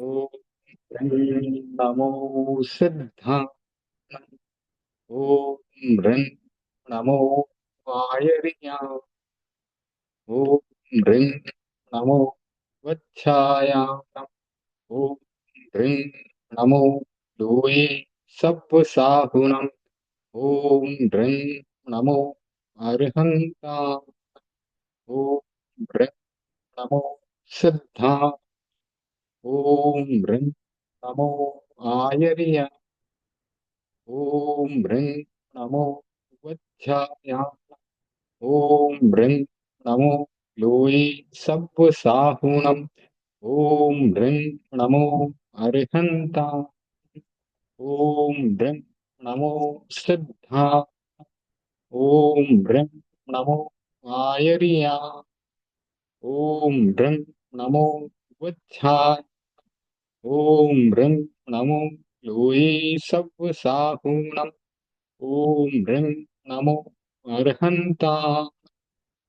ओम ह्रीं नमो सिद्धाय। ओम ह्रीं नमो वायर्याय। ओम ह्रीं नमो वच्छायाय। ओम ह्रीं नमो लोये सप्तसाहुनम्। ओम ह्रीं नमो अर्हन्ताय। ओम ह्रीं नमो सिद्धाय। ओम ह्रीं नमो आयर्याय। ओम ह्रीं नमो वच्छायाय। ओम ह्रीं नमो लोये सप्तसाहुनम्। ओम ह्रीं नमो अर्हन्ताय। ओम ह्रीं नमो सिद्धाय। ओम ह्रीं नमो आयर्याय। ओम ह्रीं नमो वच्छाय। ओम ह्रीं नमो लोये सप्तसाहुनम्। ओम ह्रीं नमो अर्हन्ताय।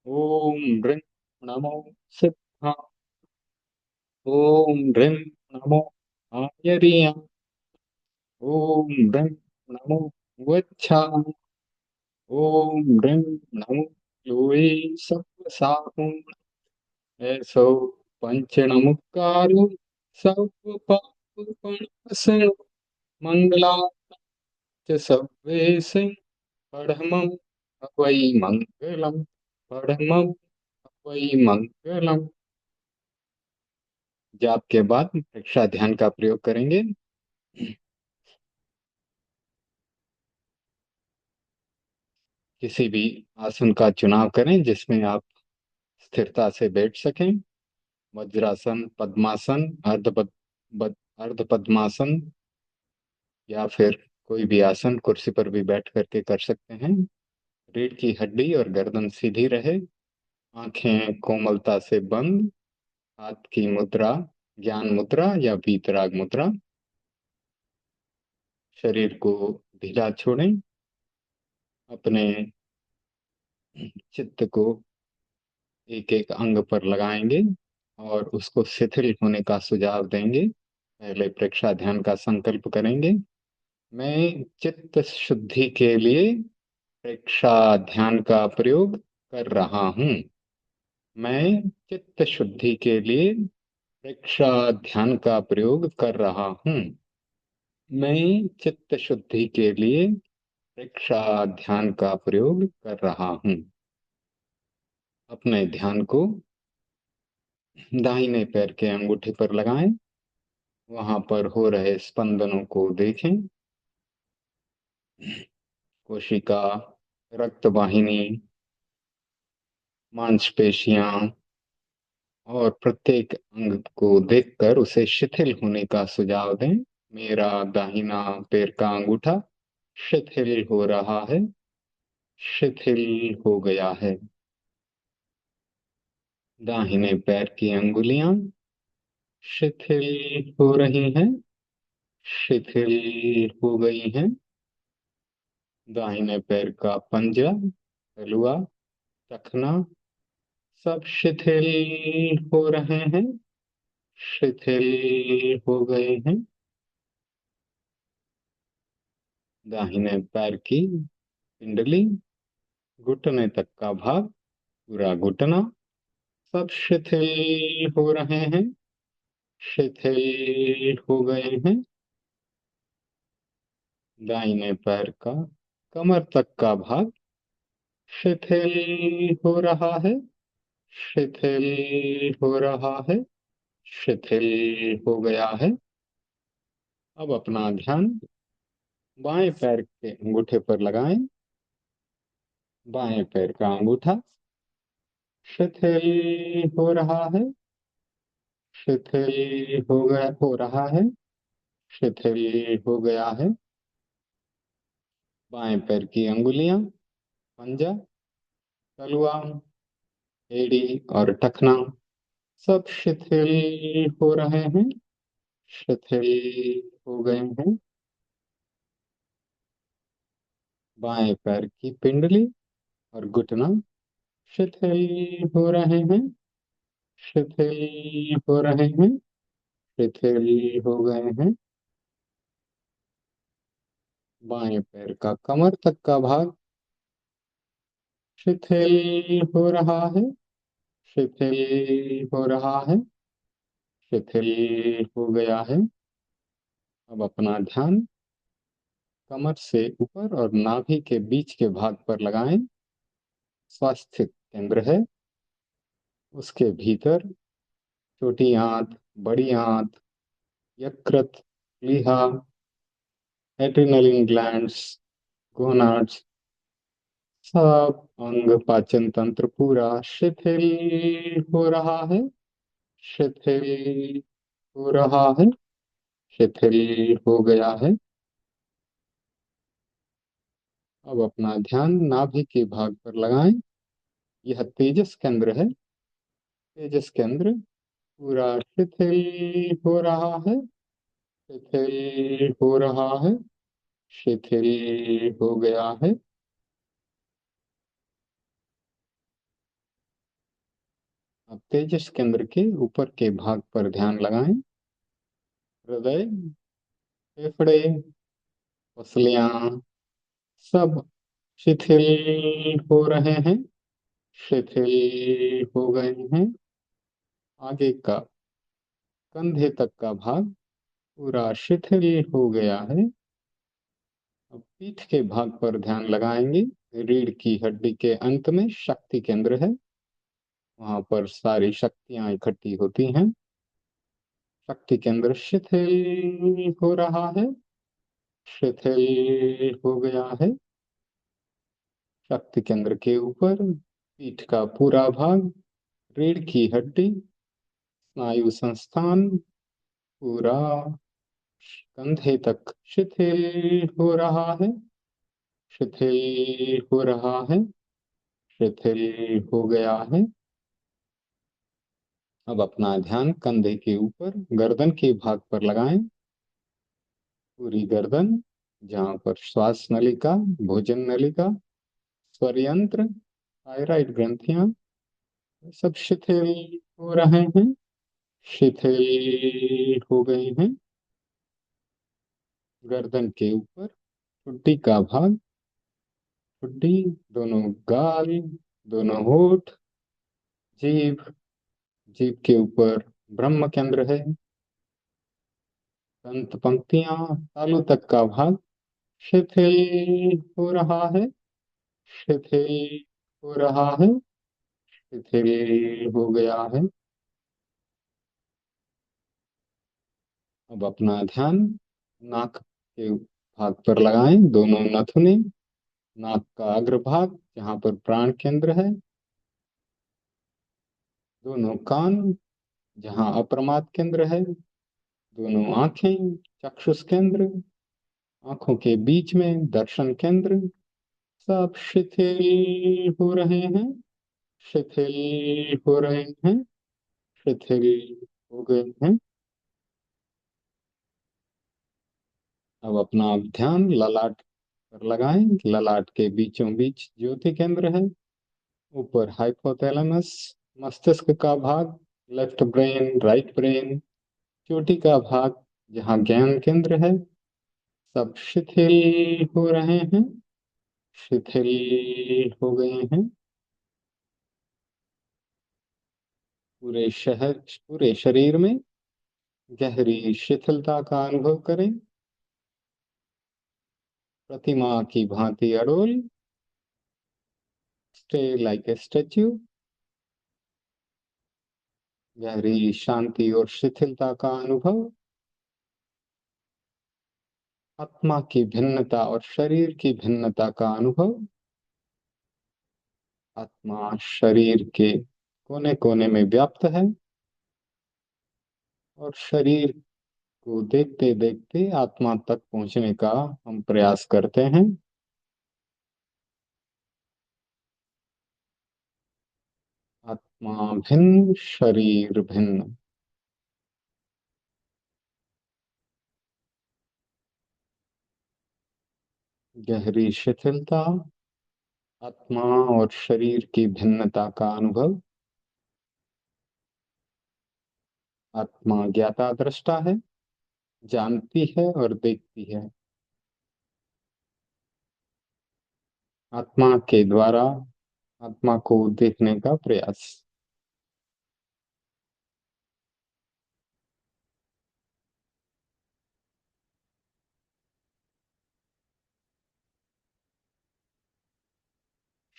ओम ह्रीं नमो सिद्धाय। ओम ह्रीं नमो आयर्याय। ओम ह्रीं नमो वच्छाय। ओम ह्रीं नमो लोये सप्तसाहुनम्। ऐसो पंचणमुक्कारु सर्वपापनाशनं मंगलाय च सर्वेशं परमं वै मंगलम। परमं वै मंगलम। जाप के बाद रक्षा ध्यान का प्रयोग करेंगे। किसी भी आसन का चुनाव करें जिसमें आप स्थिरता से बैठ सकें। वज्रासन, पद्मासन, अर्ध पद्मासन या फिर कोई भी आसन कुर्सी पर भी बैठ करके कर सकते हैं। रीढ़ की हड्डी और गर्दन सीधी रहे। आंखें कोमलता से बंद। हाथ की मुद्रा ज्ञान मुद्रा या वीतराग मुद्रा। शरीर को ढीला छोड़ें। अपने चित्त को एक एक अंग पर लगाएंगे और उसको शिथिल होने का सुझाव देंगे। पहले प्रेक्षा ध्यान का संकल्प करेंगे। मैं चित्त शुद्धि के लिए प्रेक्षा ध्यान का प्रयोग कर रहा हूँ। मैं चित्त शुद्धि के लिए प्रेक्षा ध्यान का प्रयोग कर रहा हूँ। मैं चित्त शुद्धि के लिए प्रेक्षा ध्यान का प्रयोग कर रहा हूँ। अपने ध्यान को दाहिने पैर के अंगूठे पर लगाएं। वहां पर हो रहे स्पंदनों को देखें। कोशिका, रक्त वाहिनी, मांसपेशियां और प्रत्येक अंग को देखकर उसे शिथिल होने का सुझाव दें। मेरा दाहिना पैर का अंगूठा शिथिल हो रहा है। शिथिल हो गया है। दाहिने पैर की अंगुलियां शिथिल हो रही हैं। शिथिल हो गई हैं। दाहिने पैर का पंजा, तलुआ, टखना सब शिथिल हो रहे हैं। शिथिल हो गए हैं। दाहिने पैर की पिंडली, घुटने तक का भाग, पूरा घुटना सब शिथिल हो रहे हैं। शिथिल हो गए हैं। दाहिने पैर का कमर तक का भाग शिथिल हो रहा है। शिथिल हो रहा है। शिथिल हो गया है। अब अपना ध्यान बाएं पैर के अंगूठे पर लगाएं। बाएं पैर का अंगूठा शिथिल हो रहा है। शिथिल हो गया हो रहा है। शिथिल हो गया है। बाएं पैर की अंगुलियां, पंजा, तलुआ, एड़ी और टखना सब शिथिल हो रहे हैं। शिथिल हो गए हैं। बाएं पैर की पिंडली और घुटना शिथिल हो रहे हैं। शिथिल हो रहे हैं। शिथिल हो गए हैं। बाएं पैर का कमर तक का भाग शिथिल हो रहा है। शिथिल हो रहा है। शिथिल हो गया है। अब अपना ध्यान कमर से ऊपर और नाभि के बीच के भाग पर लगाएं। स्वास्थ्य केंद्र है। उसके भीतर छोटी आंत, बड़ी आंत, यकृत, प्लीहा, एड्रिनलिन ग्लैंड्स, गोनाड्स, सब अंग पाचन तंत्र पूरा शिथिल हो रहा है। शिथिल हो रहा है। शिथिल हो गया है। अब अपना ध्यान नाभि के भाग पर लगाएं। यह तेजस केंद्र है। तेजस केंद्र पूरा शिथिल हो रहा है। शिथिल हो रहा है। शिथिल हो गया है। अब तेजस केंद्र के ऊपर के भाग पर ध्यान लगाएं। हृदय, फेफड़े, पसलियां, सब शिथिल हो रहे हैं। शिथिल हो गए हैं। आगे का कंधे तक का भाग पूरा शिथिल हो गया है। अब पीठ के भाग पर ध्यान लगाएंगे। रीढ़ की हड्डी के अंत में शक्ति केंद्र है। वहां पर सारी शक्तियां इकट्ठी होती हैं। शक्ति केंद्र शिथिल हो रहा है। शिथिल हो गया है। शक्ति केंद्र के ऊपर पीठ का पूरा भाग, रीढ़ की हड्डी, स्नायु संस्थान पूरा कंधे तक शिथिल हो रहा है। शिथिल हो रहा है। शिथिल हो गया है। अब अपना ध्यान कंधे के ऊपर गर्दन के भाग पर लगाएं। पूरी गर्दन, जहाँ पर श्वास नलिका, भोजन नलिका, स्वर यंत्र, थायराइड ग्रंथियां, सब शिथिल हो रहे हैं। शिथिल हो गए हैं। गर्दन के ऊपर ठुड्डी का भाग, ठुड्डी, दोनों गाल, दोनों होठ, जीभ, जीभ के ऊपर ब्रह्म केंद्र है। दंत पंक्तियां, तालू तक का भाग शिथिल हो रहा है। शिथिल हो रहा है। शिथिल हो गया है। अब अपना ध्यान नाक के भाग पर लगाएं। दोनों नथुने, नाक का अग्रभाग जहाँ पर प्राण केंद्र है, दोनों कान जहाँ अप्रमाद केंद्र है, दोनों आंखें चक्षुष केंद्र, आंखों के बीच में दर्शन केंद्र, सब शिथिल हो रहे हैं। शिथिल हो रहे हैं। शिथिल हो गए हैं। अब अपना ध्यान ललाट पर लगाएं। ललाट के बीचों बीच ज्योति केंद्र है। ऊपर हाइपोथैलेमस, मस्तिष्क का भाग, लेफ्ट ब्रेन, राइट ब्रेन, चोटी का भाग जहाँ ज्ञान केंद्र है, सब शिथिल हो रहे हैं। शिथिल हो गए हैं। पूरे शहर, पूरे शरीर में गहरी शिथिलता का अनुभव करें। प्रतिमा की भांति अड़ोल, स्टे लाइक ए स्टेच्यू। गहरी शांति और शिथिलता का अनुभव। आत्मा की भिन्नता और शरीर की भिन्नता का अनुभव। आत्मा शरीर के कोने कोने में व्याप्त है और शरीर को देखते देखते आत्मा तक पहुंचने का हम प्रयास करते हैं। आत्मा भिन्न, शरीर भिन्न। गहरी शिथिलता, आत्मा और शरीर की भिन्नता का अनुभव। आत्मा ज्ञाता दृष्टा है, जानती है और देखती है। आत्मा के द्वारा आत्मा को देखने का प्रयास।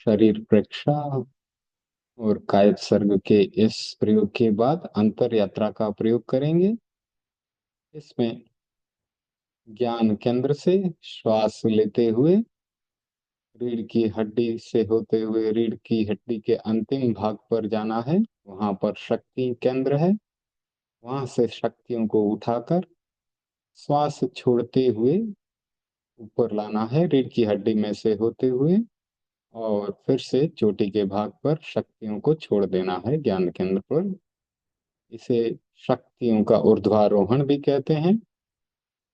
शरीर प्रेक्षा और कायिक सर्ग के इस प्रयोग के बाद अंतर यात्रा का प्रयोग करेंगे। इसमें ज्ञान केंद्र से श्वास लेते हुए रीढ़ की हड्डी से होते हुए रीढ़ की हड्डी के अंतिम भाग पर जाना है। वहां पर शक्ति केंद्र है। वहां से शक्तियों को उठाकर श्वास छोड़ते हुए ऊपर लाना है रीढ़ की हड्डी में से होते हुए, और फिर से चोटी के भाग पर शक्तियों को छोड़ देना है ज्ञान केंद्र पर। इसे शक्तियों का ऊर्ध्वारोहण भी कहते हैं।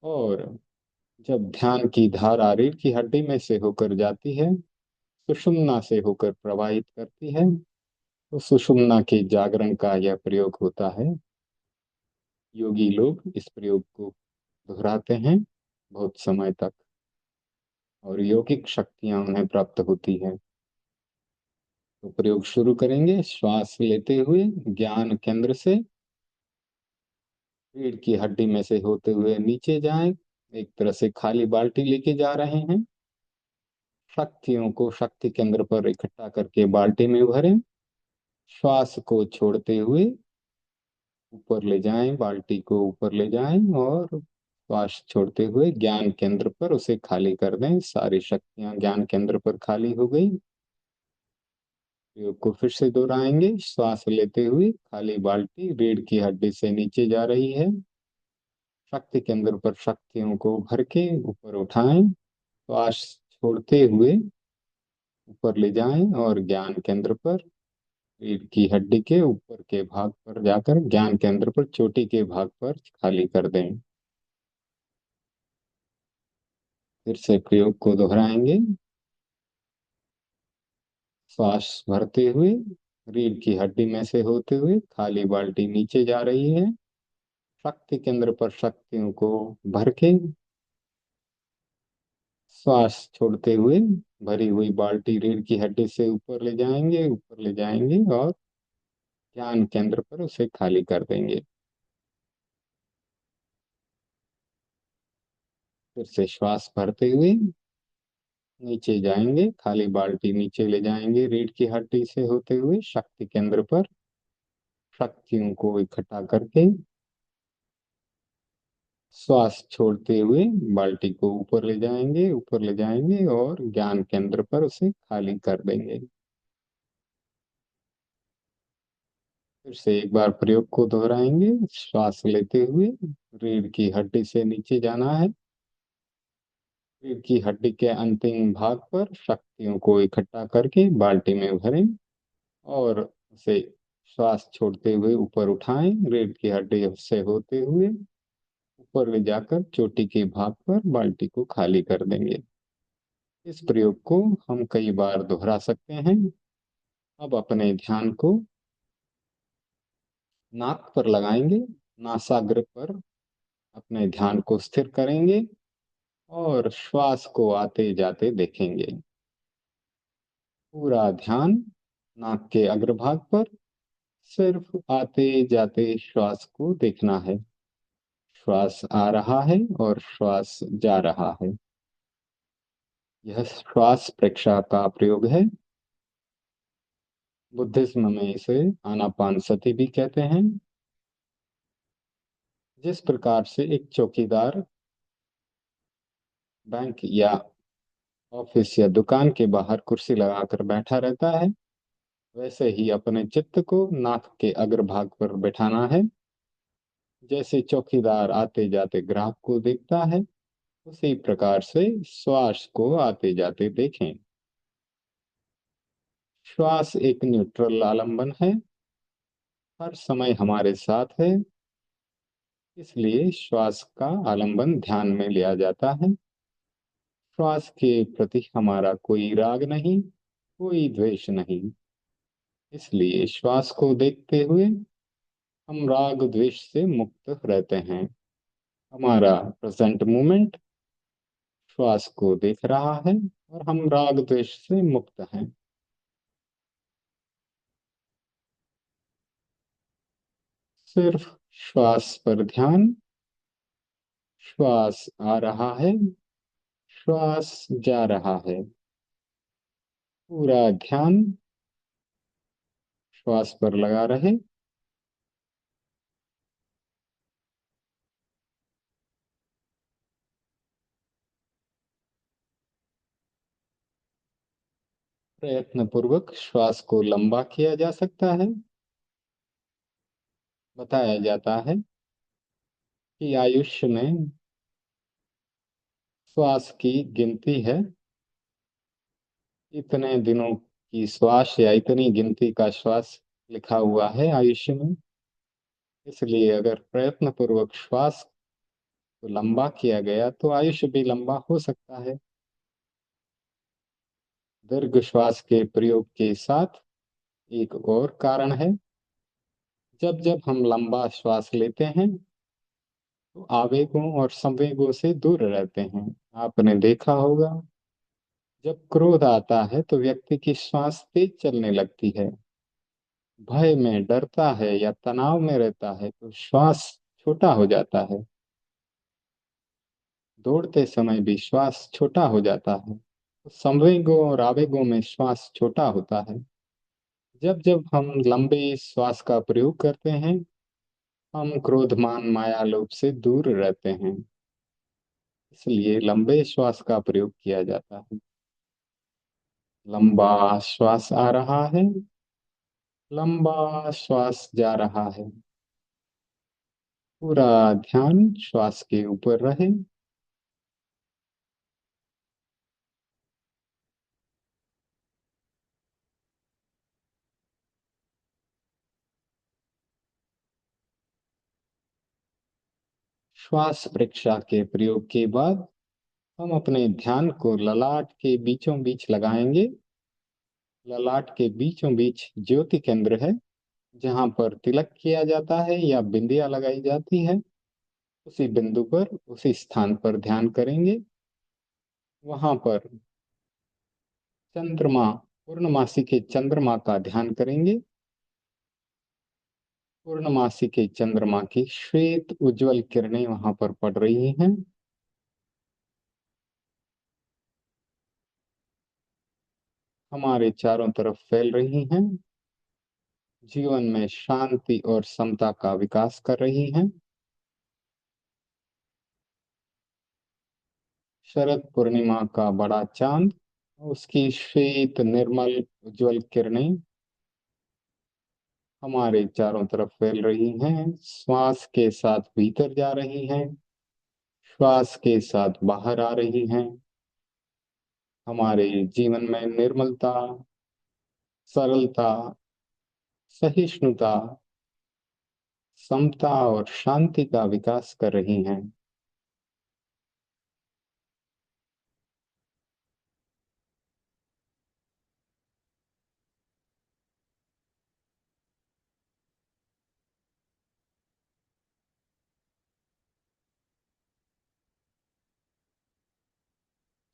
और जब ध्यान की धारा रीढ़ की हड्डी में से होकर जाती है, सुषुम्ना से होकर प्रवाहित करती है, तो सुषुम्ना के जागरण का यह प्रयोग होता है। योगी लोग इस प्रयोग को दोहराते हैं बहुत समय तक, और यौगिक शक्तियां उन्हें प्राप्त होती है। तो प्रयोग शुरू करेंगे। श्वास लेते हुए ज्ञान केंद्र से रीढ़ की हड्डी में से होते हुए नीचे जाएं। एक तरह से खाली बाल्टी लेके जा रहे हैं। शक्तियों को शक्ति केंद्र पर इकट्ठा करके बाल्टी में भरें। श्वास को छोड़ते हुए ऊपर ले जाएं, बाल्टी को ऊपर ले जाएं, और श्वास छोड़ते हुए ज्ञान केंद्र पर उसे खाली कर दें। सारी शक्तियां ज्ञान केंद्र पर खाली हो गई। प्रयोग को फिर से दोहराएंगे। श्वास लेते हुए खाली बाल्टी रीढ़ की हड्डी से नीचे जा रही है। शक्ति केंद्र पर शक्तियों को भर के ऊपर उठाएं। श्वास छोड़ते हुए ऊपर ले जाएं और ज्ञान केंद्र पर रीढ़ की हड्डी के ऊपर के भाग पर जाकर ज्ञान केंद्र पर चोटी के भाग पर खाली कर दें। फिर से प्रयोग को दोहराएंगे। श्वास भरते हुए रीढ़ की हड्डी में से होते हुए खाली बाल्टी नीचे जा रही है। शक्ति केंद्र पर शक्तियों को भर के श्वास छोड़ते हुए भरी हुई बाल्टी रीढ़ की हड्डी से ऊपर ले जाएंगे और ध्यान केंद्र पर उसे खाली कर देंगे। फिर से श्वास भरते हुए नीचे जाएंगे, खाली बाल्टी नीचे ले जाएंगे रीढ़ की हड्डी से होते हुए शक्ति केंद्र पर शक्तियों को इकट्ठा करके श्वास छोड़ते हुए बाल्टी को ऊपर ले जाएंगे और ज्ञान केंद्र पर उसे खाली कर देंगे। फिर से एक बार प्रयोग को दोहराएंगे। श्वास लेते हुए रीढ़ की हड्डी से नीचे जाना है। रीढ़ की हड्डी के अंतिम भाग पर शक्तियों को इकट्ठा करके बाल्टी में भरें और उसे श्वास छोड़ते हुए ऊपर उठाएं। रीढ़ की हड्डी से होते हुए ऊपर ले जाकर चोटी के भाग पर बाल्टी को खाली कर देंगे। इस प्रयोग को हम कई बार दोहरा सकते हैं। अब अपने ध्यान को नाक पर लगाएंगे। नासाग्र पर अपने ध्यान को स्थिर करेंगे और श्वास को आते जाते देखेंगे। पूरा ध्यान नाक के अग्रभाग पर सिर्फ आते जाते श्वास को देखना है। श्वास आ रहा है और श्वास जा रहा है। यह श्वास प्रेक्षा का प्रयोग है। बुद्धिज्म में इसे आनापानसति भी कहते हैं। जिस प्रकार से एक चौकीदार बैंक या ऑफिस या दुकान के बाहर कुर्सी लगाकर बैठा रहता है, वैसे ही अपने चित्त को नाक के अग्रभाग पर बैठाना है। जैसे चौकीदार आते जाते ग्राहक को देखता है, उसी प्रकार से श्वास को आते जाते देखें। श्वास एक न्यूट्रल आलंबन है, हर समय हमारे साथ है। इसलिए श्वास का आलंबन ध्यान में लिया जाता है। श्वास के प्रति हमारा कोई राग नहीं, कोई द्वेष नहीं। इसलिए श्वास को देखते हुए हम राग द्वेष से मुक्त रहते हैं। हमारा प्रेजेंट मोमेंट श्वास को देख रहा है और हम राग द्वेष से मुक्त हैं। सिर्फ श्वास पर ध्यान। श्वास आ रहा है, श्वास जा रहा है। पूरा ध्यान श्वास पर लगा रहे। प्रयत्न पूर्वक श्वास को लंबा किया जा सकता है। बताया जाता है कि आयुष्य में श्वास की गिनती है। इतने दिनों की श्वास या इतनी गिनती का श्वास लिखा हुआ है आयुष्य में। इसलिए अगर प्रयत्न पूर्वक श्वास को लंबा किया गया तो आयुष्य भी लंबा हो सकता है। दीर्घ श्वास के प्रयोग के साथ एक और कारण है। जब जब हम लंबा श्वास लेते हैं तो आवेगों और संवेगों से दूर रहते हैं। आपने देखा होगा, जब क्रोध आता है तो व्यक्ति की श्वास तेज चलने लगती है। भय में डरता है या तनाव में रहता है तो श्वास छोटा हो जाता है। दौड़ते समय भी श्वास छोटा हो जाता है। तो संवेगों और आवेगों में श्वास छोटा होता है। जब जब हम लंबे श्वास का प्रयोग करते हैं, हम क्रोध मान माया लोभ से दूर रहते हैं। इसलिए लंबे श्वास का प्रयोग किया जाता है। लंबा श्वास आ रहा है, लंबा श्वास जा रहा है। पूरा ध्यान श्वास के ऊपर रहे। श्वास परीक्षा के प्रयोग के बाद हम अपने ध्यान को ललाट के बीचों बीच लगाएंगे। ललाट के बीचों बीच ज्योति केंद्र है, जहाँ पर तिलक किया जाता है या बिंदिया लगाई जाती है। उसी बिंदु पर, उसी स्थान पर ध्यान करेंगे। वहां पर चंद्रमा, पूर्णमासी के चंद्रमा का ध्यान करेंगे। पूर्णमासी के चंद्रमा की श्वेत उज्जवल किरणें वहां पर पड़ रही हैं। हमारे चारों तरफ फैल रही हैं। जीवन में शांति और समता का विकास कर रही हैं। शरद पूर्णिमा का बड़ा चांद, उसकी श्वेत निर्मल उज्जवल किरणें हमारे चारों तरफ फैल रही हैं। श्वास के साथ भीतर जा रही हैं, श्वास के साथ बाहर आ रही हैं। हमारे जीवन में निर्मलता, सरलता, सहिष्णुता, समता और शांति का विकास कर रही हैं।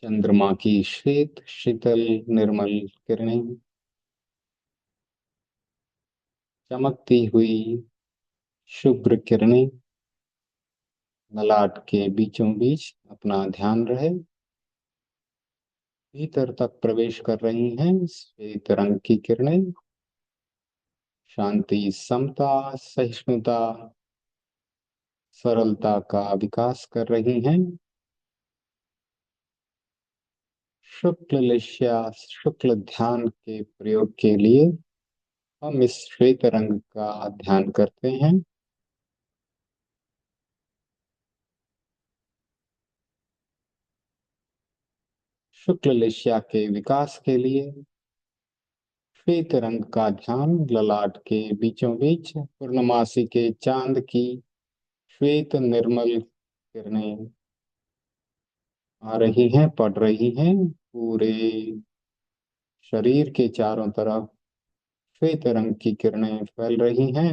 चंद्रमा की श्वेत शीतल निर्मल किरणें, चमकती हुई शुभ्र किरणें ललाट के बीचों बीच अपना ध्यान रहे भीतर तक प्रवेश कर रही हैं। श्वेत रंग की किरणें शांति, समता, सहिष्णुता, सरलता का विकास कर रही हैं। शुक्ल लिश्या शुक्ल ध्यान के प्रयोग के लिए हम इस श्वेत रंग का ध्यान करते हैं। शुक्ल लिश्या के विकास के लिए श्वेत रंग का ध्यान ललाट के बीचों बीच पूर्णमासी के चांद की श्वेत निर्मल किरणें आ रही हैं, पड़ रही हैं। पूरे शरीर के चारों तरफ श्वेत रंग की किरणें फैल रही हैं।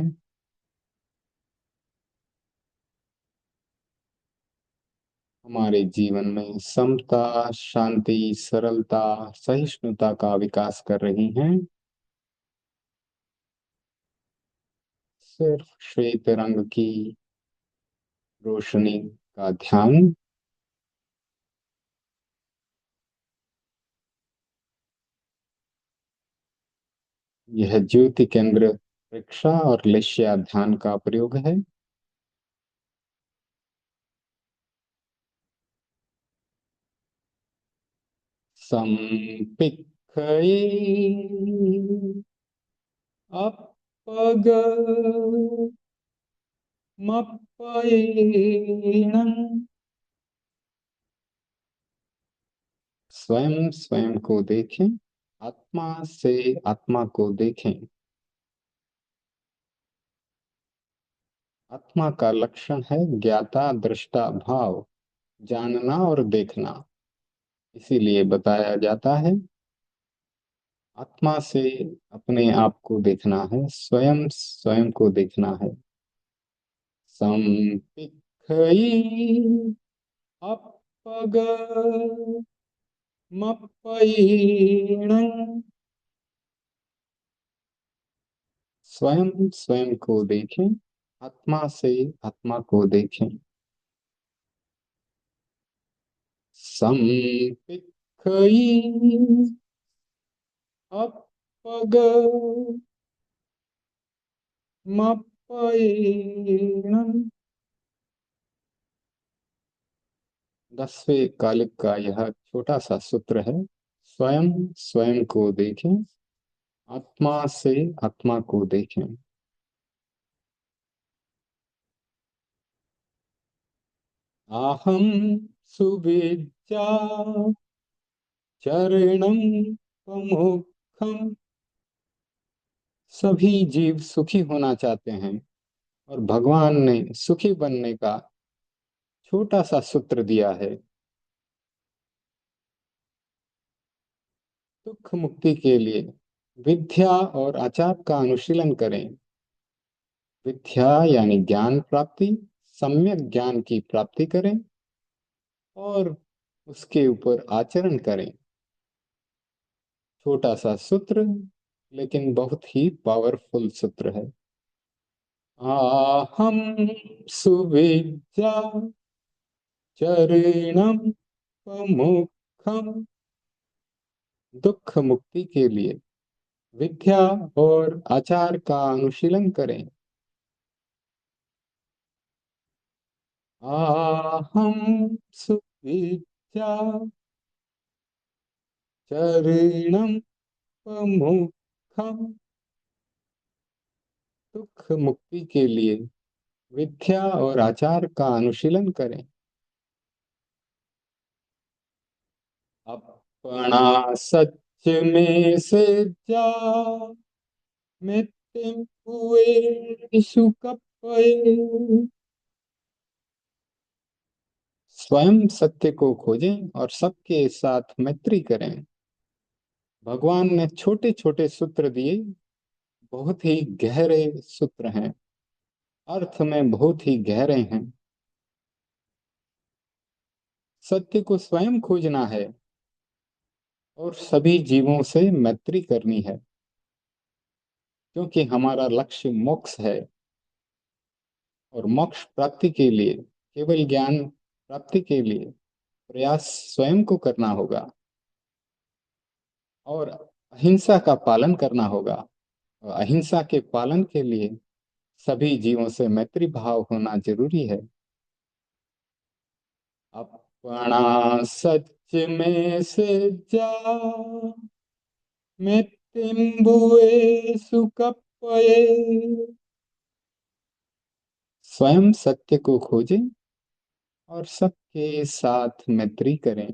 हमारे जीवन में समता, शांति, सरलता, सहिष्णुता का विकास कर रही हैं। सिर्फ श्वेत रंग की रोशनी का ध्यान। यह ज्योति केंद्र प्रेक्षा और लक्ष्य ध्यान का प्रयोग है। संपिक्खये अपग मप्पयेणं। स्वयं स्वयं को देखें, आत्मा से आत्मा को देखें। आत्मा का लक्षण है ज्ञाता दृष्टा भाव, जानना और देखना। इसीलिए बताया जाता है आत्मा से अपने आप को देखना है, स्वयं स्वयं को देखना है। संपिक्खयि अपग मप्पयेणं। स्वयं स्वयं को देखें, आत्मा से आत्मा को देखें। संपिक्खयि अपग मप्पयेणं। 10वें कालिक का यह छोटा सा सूत्र है। स्वयं स्वयं को देखें, आत्मा से आत्मा को देखें। आहम सुविद्या चरणम प्रमुखम। सभी जीव सुखी होना चाहते हैं और भगवान ने सुखी बनने का छोटा सा सूत्र दिया है। दुख मुक्ति के लिए विद्या और आचार का अनुशीलन करें। विद्या यानी ज्ञान प्राप्ति, सम्यक ज्ञान की प्राप्ति करें और उसके ऊपर आचरण करें। छोटा सा सूत्र लेकिन बहुत ही पावरफुल सूत्र है। आहम सुविद्या चरणम प्रमुखम। दुख मुक्ति के लिए विद्या और आचार का अनुशीलन करें। आहम सुविद्या चरणम प्रमुखम। दुख मुक्ति के लिए विद्या और आचार का अनुशीलन करें। अपना सच में से जा मृत्युम हुए सुकपये। स्वयं सत्य को खोजें और सबके साथ मैत्री करें। भगवान ने छोटे छोटे सूत्र दिए, बहुत ही गहरे सूत्र हैं, अर्थ में बहुत ही गहरे हैं। सत्य को स्वयं खोजना है और सभी जीवों से मैत्री करनी है, क्योंकि हमारा लक्ष्य मोक्ष है। और मोक्ष प्राप्ति के लिए, केवल ज्ञान प्राप्ति के लिए प्रयास स्वयं को करना होगा और अहिंसा का पालन करना होगा। और अहिंसा के पालन के लिए सभी जीवों से मैत्री भाव होना जरूरी है। अपना सच में से जा मृत्युंबुए सुकपये। स्वयं सत्य को खोजें और सबके साथ मैत्री करें।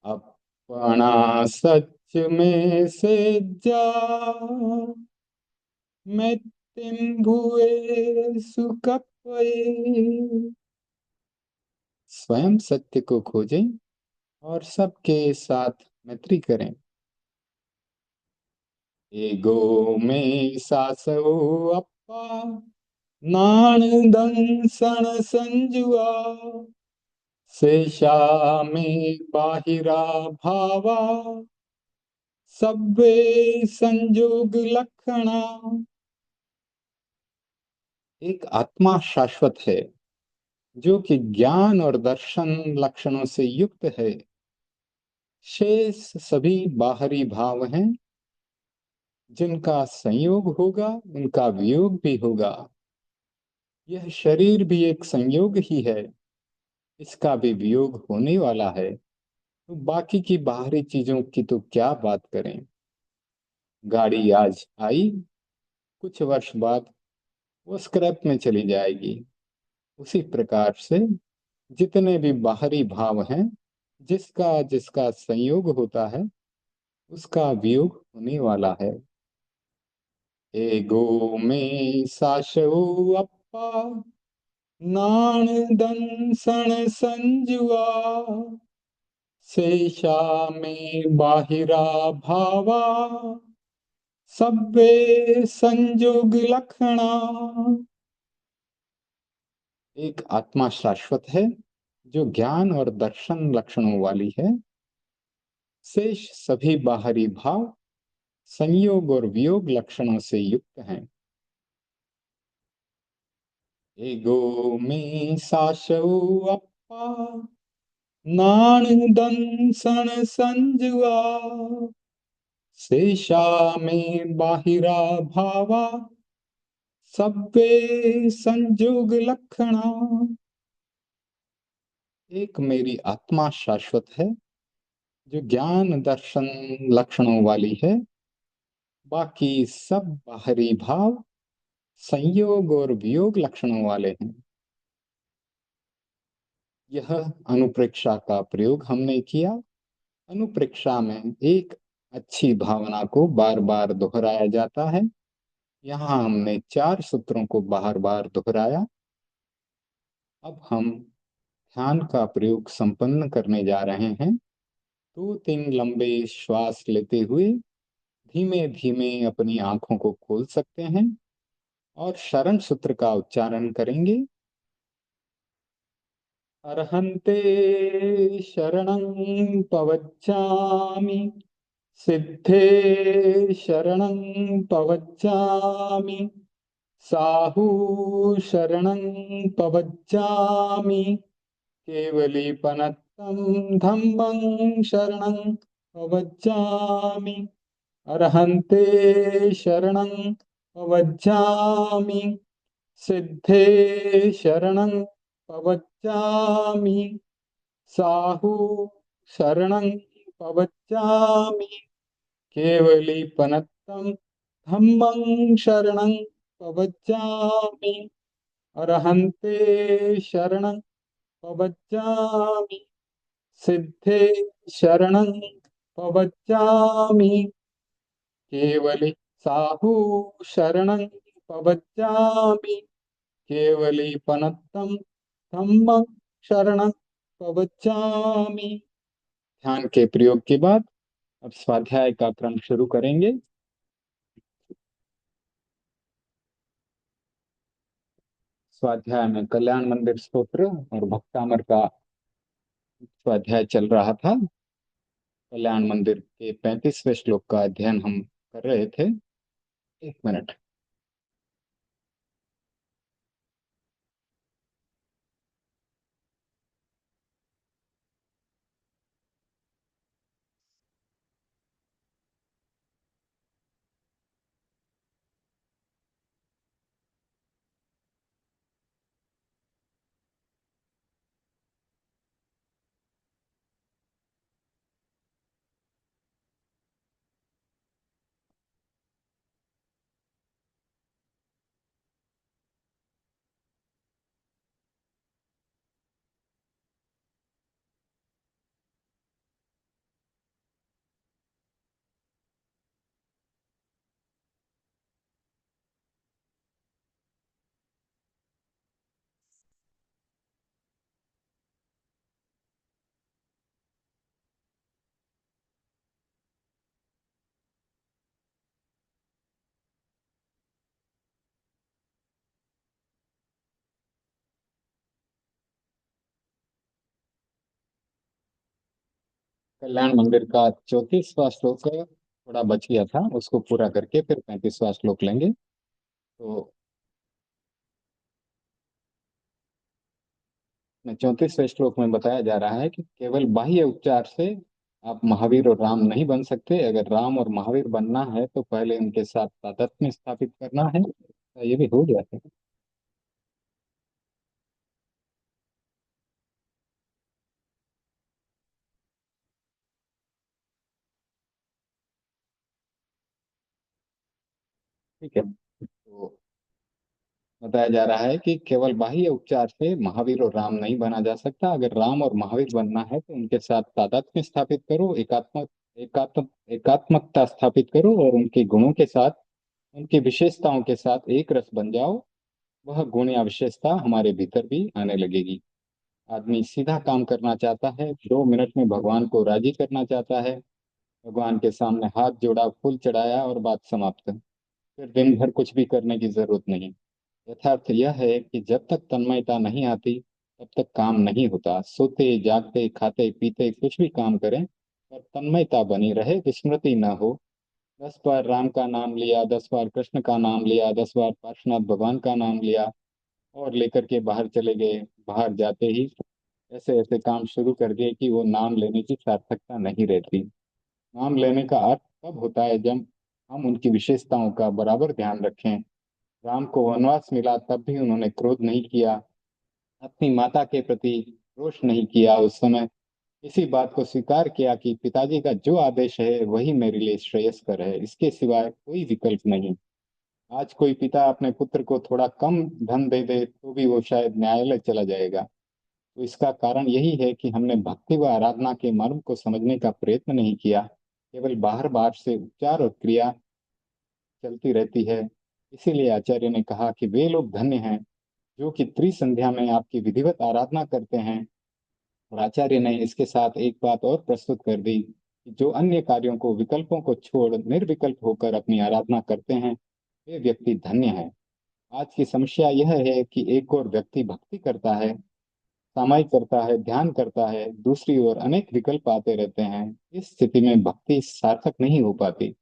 अपना सच में से जा मृत्युंबुए सुकपये। स्वयं सत्य को खोजें और सबके साथ मैत्री करें। एगो में सासो अप्पा नाण दंसन संजुआ, शेषा में बाहिरा भावा, सब्बे संजोग लक्षणा। एक आत्मा शाश्वत है जो कि ज्ञान और दर्शन लक्षणों से युक्त है। शेष सभी बाहरी भाव हैं, जिनका संयोग होगा उनका वियोग भी होगा। यह शरीर भी एक संयोग ही है, इसका भी वियोग होने वाला है। तो बाकी की बाहरी चीजों की तो क्या बात करें। गाड़ी आज आई, कुछ वर्ष बाद वो स्क्रैप में चली जाएगी। उसी प्रकार से जितने भी बाहरी भाव हैं, जिसका जिसका संयोग होता है उसका वियोग होने वाला है। एगो में साशौ अप्पा, नाण दंसन संजुआ, शेषा में बाहिरा भावा, सब्बे संजोग लक्षणा। एक आत्मा शाश्वत है जो ज्ञान और दर्शन लक्षणों वाली है। शेष सभी बाहरी भाव संयोग और वियोग लक्षणों से युक्त हैं। एगो में साशौ अप्पा, नाण दंसन संजुआ, शेषा में बाहिरा भावा, सब्बे संजोग लक्षणा। एक मेरी आत्मा शाश्वत है जो ज्ञान दर्शन लक्षणों वाली है। बाकी सब बाहरी भाव संयोग और वियोग लक्षणों वाले हैं। यह अनुप्रेक्षा का प्रयोग हमने किया। अनुप्रेक्षा में एक अच्छी भावना को बार बार दोहराया जाता है। यहाँ हमने चार सूत्रों को बार बार दोहराया। अब हम ध्यान का प्रयोग संपन्न करने जा रहे हैं। दो तीन लंबे श्वास लेते हुए धीमे धीमे अपनी आंखों को खोल सकते हैं और शरण सूत्र का उच्चारण करेंगे। अर्हन्ते शरणं पवच्चामि, सिद्धे शरणं पवच्चामि, साहू शरणं पवच्चामि, केवलीपनत्तं धम्मं शरणं पवच्चामि, अर्हन्ते शरणं पवच्चामि, सिद्धे शरणं पवच्चामि, साहू शरणं पवच्चामि, केवलीपनत्तं धम्मं शरणं पवच्चामि, अर्हन्ते शरणं पवच्चामि, सिद्धे शरणं पवच्चामि, केवली साहू शरणं पवच्चामि, केवलीपनत्तं धम्मं शरणं पवच्चामि। ध्यान के प्रयोग के बाद अब स्वाध्याय का क्रम शुरू करेंगे। स्वाध्याय में कल्याण मंदिर स्तोत्र और भक्तामर का स्वाध्याय चल रहा था। कल्याण मंदिर के 35वें श्लोक का अध्ययन हम कर रहे थे। एक मिनट। कल्याण मंदिर का 34वां श्लोक थोड़ा बच गया था, उसको पूरा करके फिर 35वां श्लोक लेंगे। तो 34वें श्लोक में बताया जा रहा है कि केवल बाह्य उपचार से आप महावीर और राम नहीं बन सकते। अगर राम और महावीर बनना है तो पहले उनके साथ तादात्म्य स्थापित करना है। तो ये भी हो गया था। ठीक है। तो बताया जा रहा है कि केवल बाह्य उपचार से महावीर और राम नहीं बना जा सकता। अगर राम और महावीर बनना है तो उनके साथ तादात्म्य स्थापित करो, एकात्मकता स्थापित करो और उनके गुणों के साथ, उनकी विशेषताओं के साथ एक रस बन जाओ। वह गुण या विशेषता हमारे भीतर भी आने लगेगी। आदमी सीधा काम करना चाहता है, 2 मिनट में भगवान को राजी करना चाहता है। भगवान के सामने हाथ जोड़ा, फूल चढ़ाया और बात समाप्त। फिर दिन भर कुछ भी करने की जरूरत नहीं। यथार्थ यह है कि जब तक तन्मयता नहीं आती तब तक काम नहीं होता। सोते जागते खाते पीते कुछ भी काम करें, पर तन्मयता बनी रहे, विस्मृति न हो। 10 बार राम का नाम लिया, 10 बार कृष्ण का नाम लिया, 10 बार पार्श्वनाथ भगवान का नाम लिया और लेकर के बाहर चले गए। बाहर जाते ही ऐसे ऐसे काम शुरू कर दिए कि वो नाम लेने की सार्थकता नहीं रहती। नाम लेने का अर्थ तब होता है जब हम उनकी विशेषताओं का बराबर ध्यान रखें। राम को वनवास मिला तब भी उन्होंने क्रोध नहीं किया, अपनी माता के प्रति रोष नहीं किया। उस समय इसी बात को स्वीकार किया कि पिताजी का जो आदेश है वही मेरे लिए श्रेयस्कर है, इसके सिवाय कोई विकल्प नहीं। आज कोई पिता अपने पुत्र को थोड़ा कम धन दे दे तो भी वो शायद न्यायालय चला जाएगा। तो इसका कारण यही है कि हमने भक्ति व आराधना के मर्म को समझने का प्रयत्न नहीं किया। केवल बाहर बाहर से उपचार और क्रिया चलती रहती है। इसीलिए आचार्य ने कहा कि वे लोग धन्य हैं जो कि त्रिसंध्या में आपकी विधिवत आराधना करते हैं। और आचार्य ने इसके साथ एक बात और प्रस्तुत कर दी कि जो अन्य कार्यों को, विकल्पों को छोड़ निर्विकल्प होकर अपनी आराधना करते हैं, वे व्यक्ति धन्य है। आज की समस्या यह है कि एक और व्यक्ति भक्ति करता है, सामायिक करता है, ध्यान करता है, दूसरी ओर अनेक विकल्प आते रहते हैं। इस स्थिति में भक्ति सार्थक नहीं हो पाती।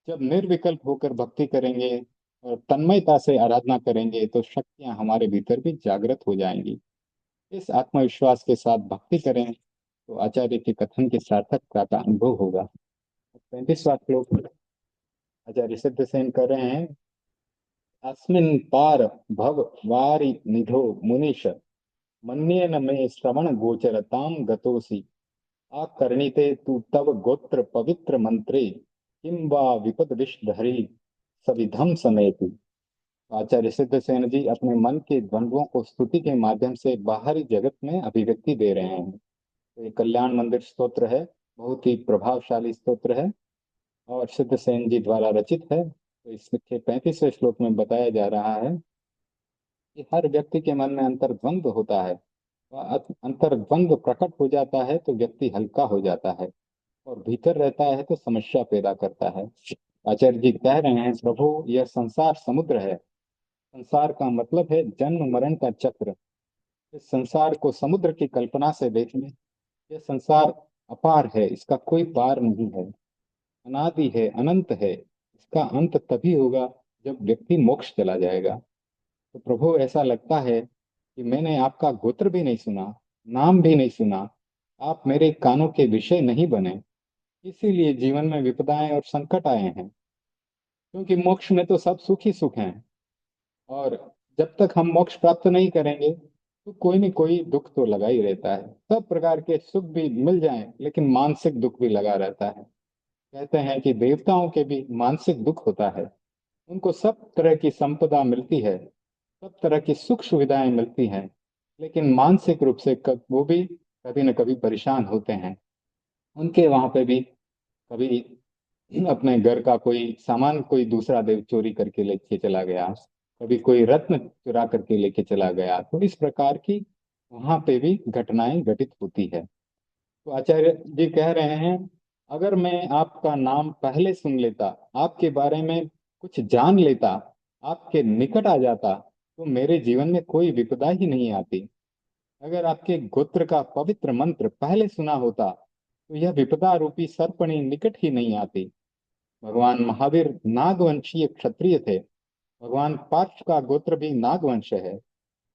जब निर्विकल्प होकर भक्ति करेंगे और तन्मयता से आराधना करेंगे तो शक्तियां हमारे भीतर भी जागृत हो जाएंगी। इस आत्मविश्वास के साथ भक्ति करें तो आचार्य के कथन की सार्थकता का अनुभव होगा। 35वां श्लोक आचार्य सिद्धसेन कर रहे हैं। अस्मिन् पार भव वारि निधो मुनीश, मन्येन मे श्रवण गोचरताम गतोसि। आकर्णिते तु तव गोत्र पवित्र मंत्रे, किं वा विपद विषधरी सविधम समेति। आचार्य सिद्धसेन जी अपने मन के द्वंद्वों को स्तुति के माध्यम से बाहरी जगत में अभिव्यक्ति दे रहे हैं। तो ये कल्याण मंदिर स्तोत्र है, बहुत ही प्रभावशाली स्तोत्र है और सिद्धसेन जी द्वारा रचित है। तो इसके 35वें श्लोक में बताया जा रहा है कि हर व्यक्ति के मन में अंतर्द्वंद होता है। वह अंतर्द्वंद प्रकट हो जाता है तो व्यक्ति हल्का हो जाता है, और भीतर रहता है तो समस्या पैदा करता है। आचार्य जी कह रहे हैं, प्रभु यह संसार समुद्र है। संसार का मतलब है जन्म मरण का चक्र। इस संसार को समुद्र की कल्पना से देखें। यह संसार अपार है, इसका कोई पार नहीं है। अनादि है, अनंत है। इसका अंत तभी होगा जब व्यक्ति मोक्ष चला जाएगा। तो प्रभु ऐसा लगता है कि मैंने आपका गोत्र भी नहीं सुना, नाम भी नहीं सुना, आप मेरे कानों के विषय नहीं बने। इसीलिए जीवन में विपदाएं और संकट आए हैं। क्योंकि मोक्ष में तो सब सुख ही सुख हैं, और जब तक हम मोक्ष प्राप्त नहीं करेंगे तो कोई न कोई दुख तो लगा ही रहता है। सब प्रकार के सुख भी मिल जाएं लेकिन मानसिक दुख भी लगा रहता है। कहते हैं कि देवताओं के भी मानसिक दुख होता है। उनको सब तरह की संपदा मिलती है, सब तरह की सुख सुविधाएं मिलती हैं, लेकिन मानसिक रूप से वो भी कभी न कभी परेशान होते हैं। उनके वहां पे भी कभी अपने घर का कोई सामान कोई दूसरा देव चोरी करके लेके चला गया, कभी कोई रत्न चुरा करके लेके चला गया। तो इस प्रकार की वहां पे भी घटनाएं घटित होती है। तो आचार्य जी कह रहे हैं, अगर मैं आपका नाम पहले सुन लेता, आपके बारे में कुछ जान लेता, आपके निकट आ जाता, तो मेरे जीवन में कोई विपदा ही नहीं आती। अगर आपके गोत्र का पवित्र मंत्र पहले सुना होता तो यह विपदा रूपी सर्पणी निकट ही नहीं आती। भगवान महावीर नागवंशीय क्षत्रिय थे। भगवान पार्थ का गोत्र भी नागवंश है।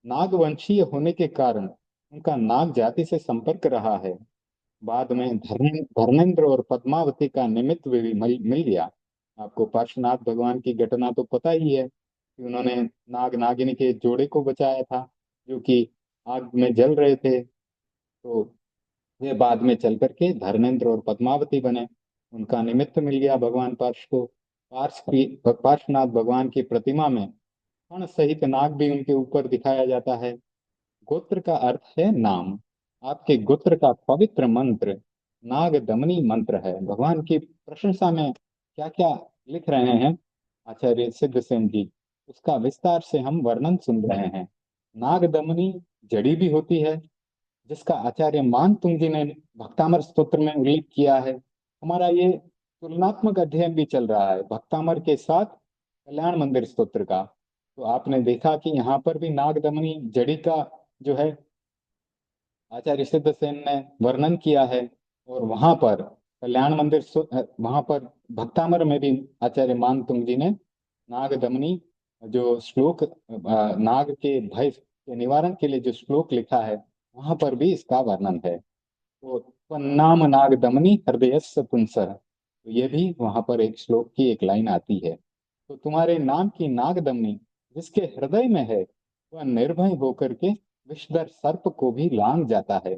नागवंशीय होने के कारण उनका नाग जाति से संपर्क रहा है। बाद में धर्मेंद्र और पद्मावती का निमित्त भी मिल गया। आपको पार्श्वनाथ भगवान की घटना तो पता ही है कि उन्होंने नाग नागिनी के जोड़े को बचाया था, जो कि आग में जल रहे थे। तो वे बाद में चल करके धर्मेंद्र और पद्मावती बने। उनका निमित्त मिल गया भगवान पार्श को। पार्श्वनाथ भगवान की प्रतिमा में फण सहित नाग भी उनके ऊपर दिखाया जाता है। गोत्र का अर्थ है नाम। आपके गोत्र का पवित्र मंत्र नाग दमनी मंत्र है। भगवान की प्रशंसा में क्या क्या लिख रहे हैं आचार्य सिद्धसेन जी, उसका विस्तार से हम वर्णन सुन रहे हैं। नाग दमनी जड़ी भी होती है, जिसका आचार्य मान तुंग जी ने भक्तामर स्तोत्र में उल्लेख किया है। हमारा ये तुलनात्मक अध्ययन भी चल रहा है भक्तामर के साथ कल्याण मंदिर स्तोत्र का। तो आपने देखा कि यहाँ पर भी नागदमनी जड़ी का जो है आचार्य सिद्धसेन ने वर्णन किया है। और वहां पर कल्याण मंदिर वहां पर भक्तामर में भी आचार्य मान तुंग जी ने नागदमनी जो श्लोक नाग के भय के निवारण के लिए जो श्लोक लिखा है, वहां पर भी इसका वर्णन है। तो त्वन्नाम नाग दमनी हृदयस्य पुंसः, तो ये भी वहां पर एक श्लोक की एक लाइन आती है। तो तुम्हारे नाम की नाग दमनी जिसके हृदय में है, वह निर्भय होकर के विषधर सर्प को भी लांग जाता है।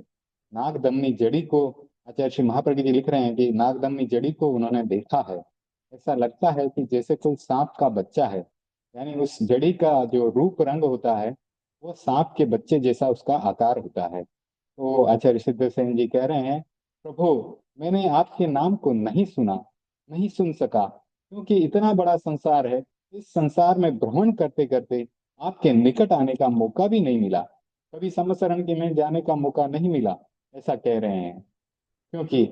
नाग दमनी जड़ी को आचार्य श्री महाप्रज्ञ जी लिख रहे हैं कि नाग दमनी जड़ी को उन्होंने देखा है। ऐसा लगता है कि जैसे कोई सांप का बच्चा है, यानी उस जड़ी का जो रूप रंग होता है वो सांप के बच्चे जैसा उसका आकार होता है। तो आचार्य सिद्धसेन जी कह रहे हैं, प्रभु मैंने आपके नाम को नहीं सुना, नहीं सुन सका, क्योंकि इतना बड़ा संसार है। इस संसार में भ्रमण करते करते आपके निकट आने का मौका भी नहीं मिला, कभी समसरण के में जाने का मौका नहीं मिला, ऐसा कह रहे हैं। क्योंकि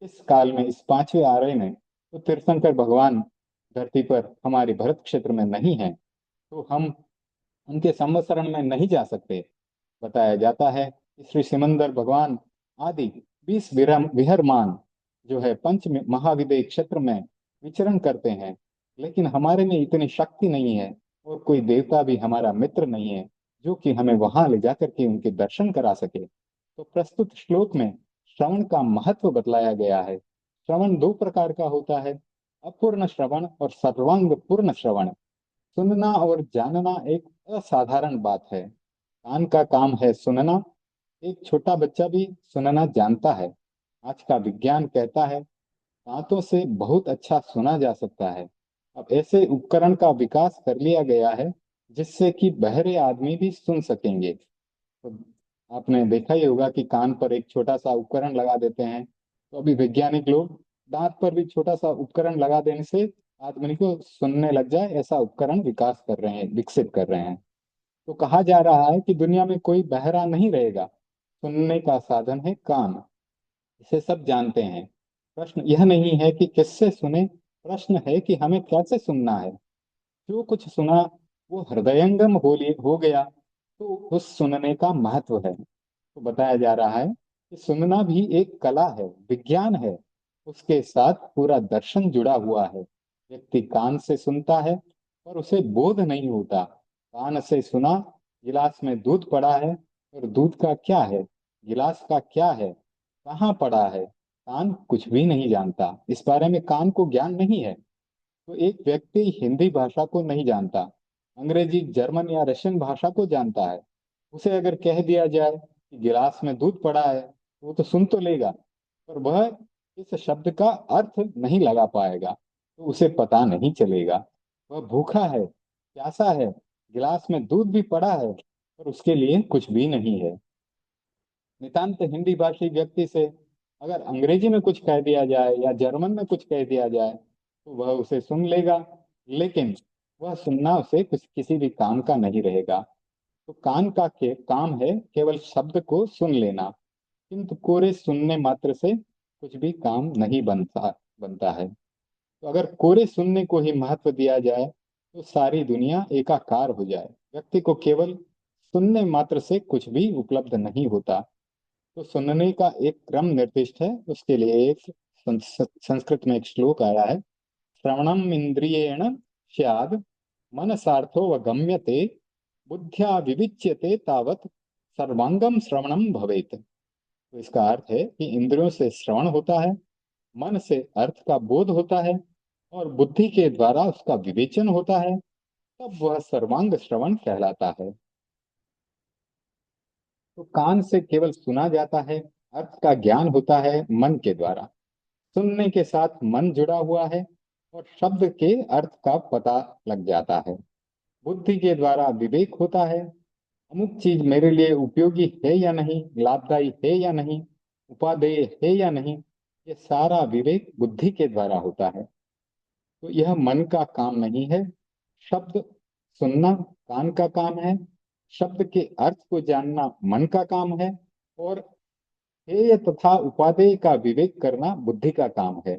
इस काल में इस पांचवें आरय में तो तीर्थंकर भगवान धरती पर हमारे भरत क्षेत्र में नहीं है, तो हम उनके संवत्सरण में नहीं जा सकते। बताया जाता है कि श्री सिमंदर भगवान आदि 20 विहरमान जो है पंच महाविद्य क्षेत्र में विचरण करते हैं, लेकिन हमारे में इतनी शक्ति नहीं है और कोई देवता भी हमारा मित्र नहीं है जो कि हमें वहां ले जाकर के उनके दर्शन करा सके। तो प्रस्तुत श्लोक में श्रवण का महत्व बतलाया गया है। श्रवण दो प्रकार का होता है, अपूर्ण श्रवण और सर्वांग पूर्ण श्रवण। सुनना और जानना एक असाधारण बात है। कान का काम है सुनना। एक छोटा बच्चा भी सुनना जानता है। आज का विज्ञान कहता है दांतों से बहुत अच्छा सुना जा सकता है। अब ऐसे उपकरण का विकास कर लिया गया है जिससे कि बहरे आदमी भी सुन सकेंगे। तो आपने देखा ही होगा कि कान पर एक छोटा सा उपकरण लगा देते हैं। तो अभी वैज्ञानिक लोग दांत पर भी छोटा सा उपकरण लगा देने से आदमी को सुनने लग जाए, ऐसा उपकरण विकास कर रहे हैं, विकसित कर रहे हैं। तो कहा जा रहा है कि दुनिया में कोई बहरा नहीं रहेगा। सुनने का साधन है कान, इसे सब जानते हैं। प्रश्न यह नहीं है कि किससे सुने, प्रश्न है कि हमें कैसे सुनना है। जो कुछ सुना वो हृदयंगम हो गया, तो उस सुनने का महत्व है। तो बताया जा रहा है कि सुनना भी एक कला है, विज्ञान है। उसके साथ पूरा दर्शन जुड़ा हुआ है। व्यक्ति कान से सुनता है पर उसे बोध नहीं होता। कान से सुना, गिलास में दूध पड़ा है और दूध का क्या है, गिलास का क्या है, कहाँ पड़ा है, कान कुछ भी नहीं जानता। इस बारे में कान को ज्ञान नहीं है। तो एक व्यक्ति हिंदी भाषा को नहीं जानता, अंग्रेजी जर्मन या रशियन भाषा को जानता है। उसे अगर कह दिया जाए कि गिलास में दूध पड़ा है, तो वो तो सुन तो लेगा, पर वह इस शब्द का अर्थ नहीं लगा पाएगा, तो उसे पता नहीं चलेगा। वह भूखा है, प्यासा है, गिलास में दूध भी पड़ा है, पर उसके लिए कुछ भी नहीं है। नितांत हिंदी भाषी व्यक्ति से अगर अंग्रेजी में कुछ कह दिया जाए या जर्मन में कुछ कह दिया जाए, तो वह उसे सुन लेगा, लेकिन वह सुनना उसे किसी भी काम का नहीं रहेगा। तो कान का के काम है केवल शब्द को सुन लेना, किंतु कोरे सुनने मात्र से कुछ भी काम नहीं बनता बनता है। तो अगर कोरे सुनने को ही महत्व दिया जाए तो सारी दुनिया एकाकार हो जाए। व्यक्ति को केवल सुनने मात्र से कुछ भी उपलब्ध नहीं होता। तो सुनने का एक क्रम निर्दिष्ट है। उसके लिए एक संस्कृत में एक श्लोक आया है, श्रवणम इंद्रियेण स्याद मनसार्थो वगम्यते बुद्ध्या विविच्यते तावत सर्वांगम श्रवणम भवेत। तो इसका अर्थ है कि इंद्रियों से श्रवण होता है, मन से अर्थ का बोध होता है, और बुद्धि के द्वारा उसका विवेचन होता है, तब वह सर्वांग श्रवण कहलाता है। तो कान से केवल सुना जाता है, अर्थ का ज्ञान होता है मन के द्वारा। सुनने के साथ मन जुड़ा हुआ है और शब्द के अर्थ का पता लग जाता है। बुद्धि के द्वारा विवेक होता है, अमुक चीज मेरे लिए उपयोगी है या नहीं, लाभदायी है या नहीं, उपादेय है या नहीं, ये सारा विवेक बुद्धि के द्वारा होता है। तो यह मन का काम नहीं है। शब्द सुनना कान का काम है, शब्द के अर्थ को जानना मन का काम है, और हेय तथा उपादेय का विवेक करना बुद्धि का काम है।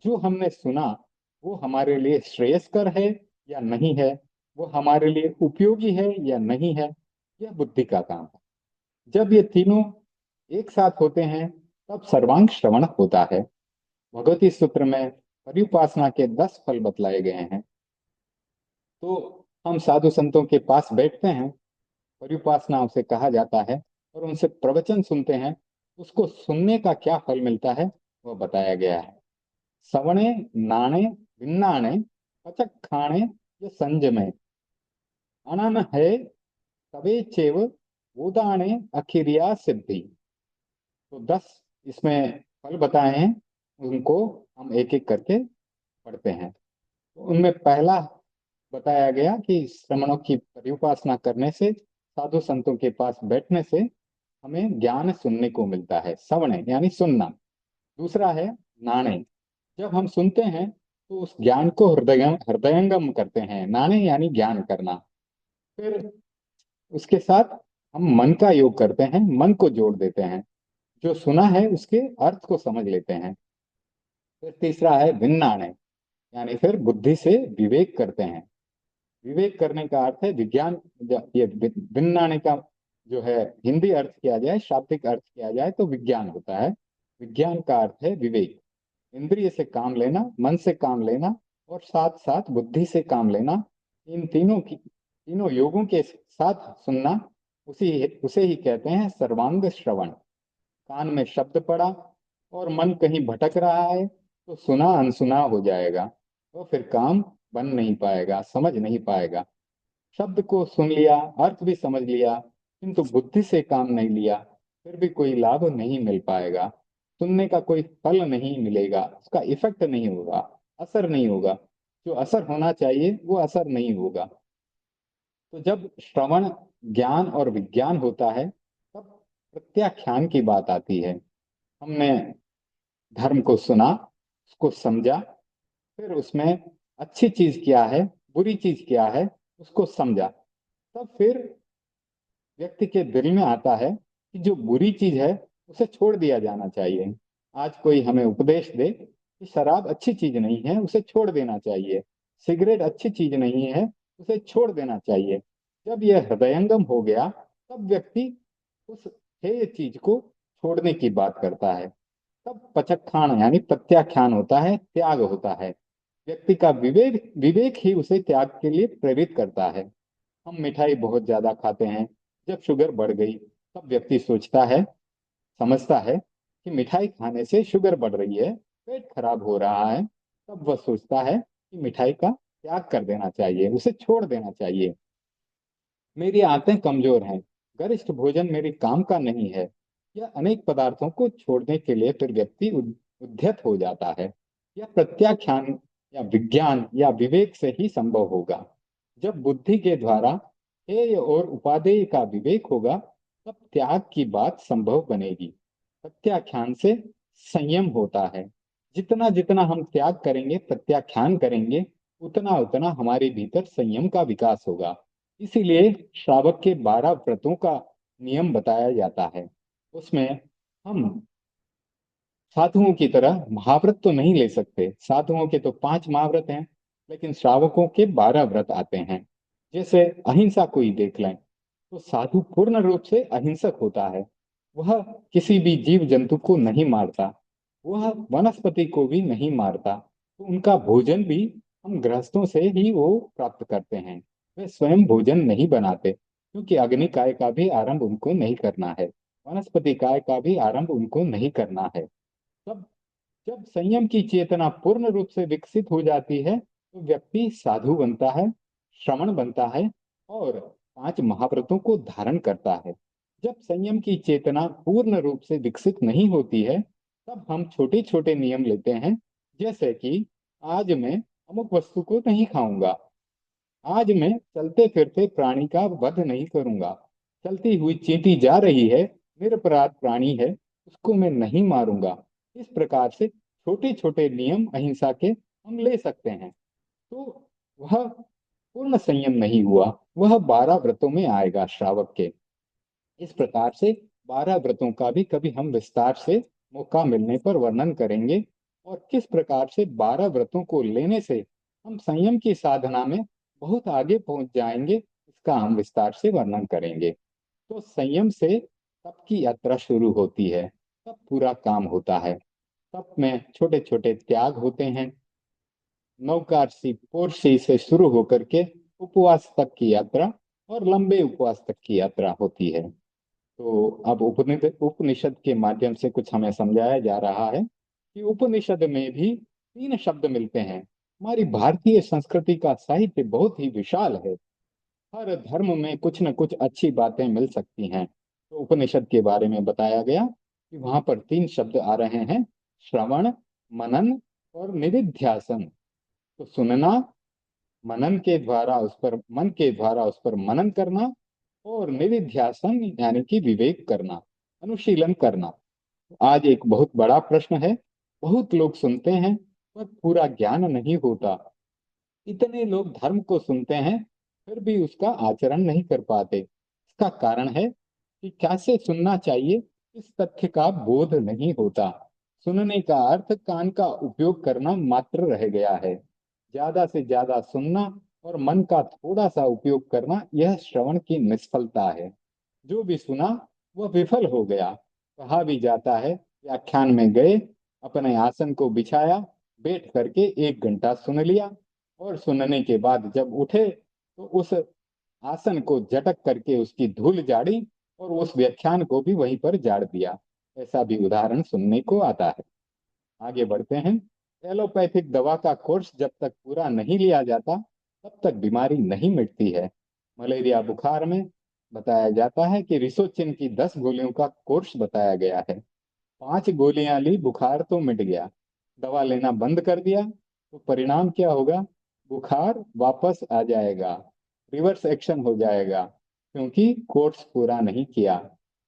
जो हमने सुना वो हमारे लिए श्रेयस्कर है या नहीं है, वो हमारे लिए उपयोगी है या नहीं है, यह बुद्धि का काम है। जब ये तीनों एक साथ होते हैं तब सर्वांग श्रवण होता है। भगवती सूत्र में पर्युपासना के 10 फल बतलाए गए हैं। तो हम साधु संतों के पास बैठते हैं, पर्युपासना उसे कहा जाता है, और उनसे प्रवचन सुनते हैं। उसको सुनने का क्या फल मिलता है वह बताया गया है। सवणे नाणे भिन्नाणे पचक खाणे ये संजमे अनन है तवे चेव उदाणे अखिरिया सिद्धि। तो 10 इसमें फल बताए हैं, उनको हम एक एक करके पढ़ते हैं। तो उनमें पहला बताया गया कि श्रमणों की पर्युपासना करने से, साधु संतों के पास बैठने से हमें ज्ञान सुनने को मिलता है, श्रवण यानी सुनना। दूसरा है नाणे, जब हम सुनते हैं तो उस ज्ञान को हृदयंगम करते हैं, नाणे यानी ज्ञान करना। फिर उसके साथ हम मन का योग करते हैं, मन को जोड़ देते हैं, जो सुना है उसके अर्थ को समझ लेते हैं। फिर तीसरा है भिन्नाणे, यानी फिर बुद्धि से विवेक करते हैं। विवेक करने का अर्थ है विज्ञान। ये भिन्नाणे का जो है हिंदी अर्थ किया जाए, शाब्दिक अर्थ किया जाए तो विज्ञान होता है। विज्ञान का अर्थ है विवेक, इंद्रिय से काम लेना, मन से काम लेना, और साथ साथ बुद्धि से काम लेना। इन तीनों योगों के साथ सुनना, उसे ही कहते हैं सर्वांग श्रवण। कान में शब्द पड़ा और मन कहीं भटक रहा है तो सुना अनसुना हो जाएगा, तो फिर काम बन नहीं पाएगा, समझ नहीं पाएगा। शब्द को सुन लिया, अर्थ भी समझ लिया, किंतु बुद्धि से काम नहीं लिया, फिर भी कोई लाभ नहीं मिल पाएगा। सुनने का कोई फल नहीं मिलेगा, उसका इफेक्ट नहीं होगा, असर नहीं होगा। जो असर होना चाहिए वो असर नहीं होगा। तो जब श्रवण ज्ञान और विज्ञान होता है तब प्रत्याख्यान की बात आती है। हमने धर्म को सुना, उसको समझा, फिर उसमें अच्छी चीज क्या है, बुरी चीज क्या है, उसको समझा। तब फिर व्यक्ति के दिल में आता है कि जो बुरी चीज है उसे छोड़ दिया जाना चाहिए। आज कोई हमें उपदेश दे कि शराब अच्छी चीज नहीं है, उसे छोड़ देना चाहिए, सिगरेट अच्छी चीज नहीं है, उसे छोड़ देना चाहिए। जब यह हृदयंगम हो गया तब व्यक्ति उस हेय चीज को छोड़ने की बात करता है। तब पचक्खान यानी प्रत्याख्यान होता है, त्याग होता है। व्यक्ति का विवेक विवेक ही उसे त्याग के लिए प्रेरित करता है। हम मिठाई बहुत ज्यादा खाते हैं, जब शुगर बढ़ गई तब व्यक्ति सोचता है, समझता है कि मिठाई खाने से शुगर बढ़ रही है, पेट खराब हो रहा है। तब वह सोचता है कि मिठाई का त्याग कर देना चाहिए, उसे छोड़ देना चाहिए। मेरी आंतें कमजोर हैं, गरिष्ठ भोजन मेरी काम का नहीं है। यह अनेक पदार्थों को छोड़ने के लिए फिर व्यक्ति उद्यत हो जाता है। यह प्रत्याख्यान या विज्ञान या विवेक से ही संभव होगा। जब बुद्धि के द्वारा हेय और उपादेय का विवेक होगा तब त्याग की बात संभव बनेगी। प्रत्याख्यान से संयम होता है। जितना जितना हम त्याग करेंगे, प्रत्याख्यान करेंगे, उतना उतना हमारे भीतर संयम का विकास होगा। इसीलिए श्रावक के 12 व्रतों का नियम बताया जाता है। उसमें हम साधुओं की तरह महाव्रत तो नहीं ले सकते। साधुओं के तो 5 महाव्रत हैं, लेकिन श्रावकों के 12 व्रत आते हैं। जैसे अहिंसा कोई देख लें तो साधु पूर्ण रूप से अहिंसक होता है। वह किसी भी जीव जंतु को नहीं मारता, वह वनस्पति को भी नहीं मारता, तो उनका भोजन भी हम गृहस्थों से ही वो प्राप्त करते हैं। वे स्वयं भोजन नहीं बनाते, क्योंकि अग्नि काय का भी आरंभ उनको नहीं करना है, वनस्पति काय का भी आरंभ उनको नहीं करना है। तब जब संयम की चेतना पूर्ण रूप से विकसित हो जाती है, तो व्यक्ति साधु बनता है, श्रमण बनता है और 5 महाव्रतों को धारण करता है। जब संयम की चेतना पूर्ण रूप से विकसित नहीं होती है, तब हम छोटे छोटे नियम लेते हैं, जैसे कि आज मैं अमुक वस्तु को नहीं खाऊंगा, आज मैं चलते फिरते प्राणी का वध नहीं करूंगा, चलती हुई चींटी जा रही है, निरपराध प्राणी है, उसको मैं नहीं मारूंगा। इस प्रकार से छोटे छोटे नियम अहिंसा के हम ले सकते हैं। तो वह पूर्ण संयम नहीं हुआ, वह 12 व्रतों में आएगा श्रावक के। इस प्रकार से 12 व्रतों का भी कभी हम विस्तार से मौका मिलने पर वर्णन करेंगे, और किस प्रकार से 12 व्रतों को लेने से हम संयम की साधना में बहुत आगे पहुंच जाएंगे, इसका हम विस्तार से वर्णन करेंगे। तो संयम से तप की यात्रा शुरू होती है, तब पूरा काम होता है। तप में छोटे छोटे त्याग होते हैं। नौकारसी पोरसी से शुरू होकर के उपवास तक की यात्रा और लंबे उपवास तक की यात्रा होती है। तो अब उपनिषद के माध्यम से कुछ हमें समझाया जा रहा है कि उपनिषद में भी 3 शब्द मिलते हैं। हमारी भारतीय संस्कृति का साहित्य बहुत ही विशाल है, हर धर्म में कुछ न कुछ अच्छी बातें मिल सकती हैं। तो उपनिषद के बारे में बताया गया कि वहां पर 3 शब्द आ रहे हैं: श्रवण, मनन और निदिध्यासन। तो सुनना, मनन के द्वारा उस पर मन के द्वारा उस पर मनन करना, और निधिध्यासन यानी कि विवेक करना, अनुशीलन करना। आज एक बहुत बड़ा प्रश्न है, बहुत लोग सुनते हैं पर पूरा ज्ञान नहीं होता। इतने लोग धर्म को सुनते हैं, फिर भी उसका आचरण नहीं कर पाते। इसका कारण है कि कैसे सुनना चाहिए इस तथ्य का बोध नहीं होता। सुनने का अर्थ कान का उपयोग करना मात्र रह गया है। ज्यादा से ज्यादा सुनना और मन का थोड़ा सा उपयोग करना, यह श्रवण की निष्फलता है। जो भी सुना वह विफल हो गया। कहा भी जाता है, व्याख्यान में गए, अपने आसन को बिछाया, बैठ करके 1 घंटा सुन लिया, और सुनने के बाद जब उठे तो उस आसन को झटक करके उसकी धूल झाड़ी, और उस व्याख्यान को भी वहीं पर झाड़ दिया। ऐसा भी उदाहरण सुनने को आता है। आगे बढ़ते हैं। एलोपैथिक दवा का कोर्स जब तक पूरा नहीं लिया जाता, तब तक बीमारी नहीं मिटती है। मलेरिया बुखार में बताया जाता है कि रिसोचिन की 10 गोलियों का कोर्स बताया गया है। 5 गोलियां ली, बुखार तो मिट गया। दवा लेना बंद कर दिया तो परिणाम क्या होगा? बुखार वापस आ जाएगा, रिवर्स एक्शन हो जाएगा, क्योंकि कोर्स पूरा नहीं किया।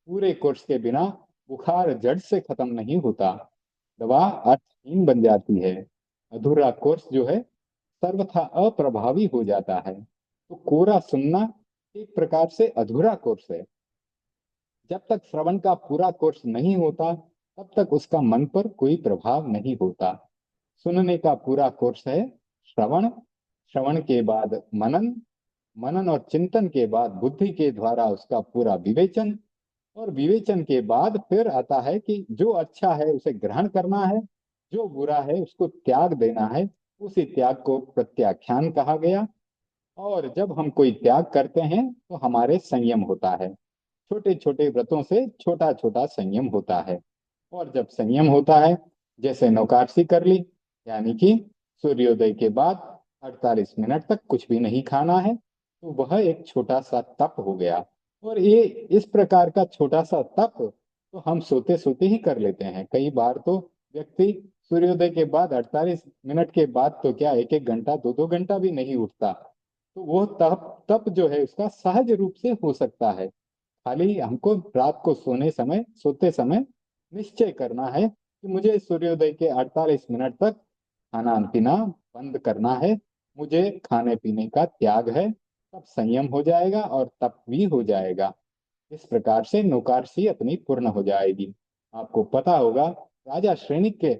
पूरे कोर्स के बिना बुखार जड़ से खत्म नहीं होता, दवा अर्थहीन बन जाती है। अधूरा कोर्स जो है सर्वथा अप्रभावी हो जाता है। तो कोरा सुनना एक प्रकार से अधूरा कोर्स है। जब तक श्रवण का पूरा कोर्स नहीं होता, तब तक उसका मन पर कोई प्रभाव नहीं होता। सुनने का पूरा कोर्स है श्रवण, श्रवण के बाद मनन, मनन और चिंतन के बाद बुद्धि के द्वारा उसका पूरा विवेचन, और विवेचन के बाद फिर आता है कि जो अच्छा है उसे ग्रहण करना है, जो बुरा है उसको त्याग देना है। उसी त्याग को प्रत्याख्यान कहा गया। और जब हम कोई त्याग करते हैं तो हमारे संयम होता है। छोटे छोटे व्रतों से छोटा छोटा संयम होता है। और जब संयम होता है, जैसे नौकार्सी कर ली, यानी कि सूर्योदय के बाद 48 मिनट तक कुछ भी नहीं खाना है, तो वह एक छोटा सा तप हो गया। और ये इस प्रकार का छोटा सा तप तो हम सोते सोते ही कर लेते हैं। कई बार तो व्यक्ति सूर्योदय के बाद 48 मिनट के बाद तो क्या 1 1 घंटा 2 2 घंटा भी नहीं उठता। तो वो तप तप जो है उसका सहज रूप से हो सकता है। खाली हमको रात को सोते समय निश्चय करना है कि मुझे सूर्योदय के 48 मिनट तक खाना पीना बंद करना है, मुझे खाने पीने का त्याग है। तब संयम हो जाएगा और तप भी हो जाएगा। इस प्रकार से नौकारसी अपनी पूर्ण हो जाएगी। आपको पता होगा, राजा श्रेणिक के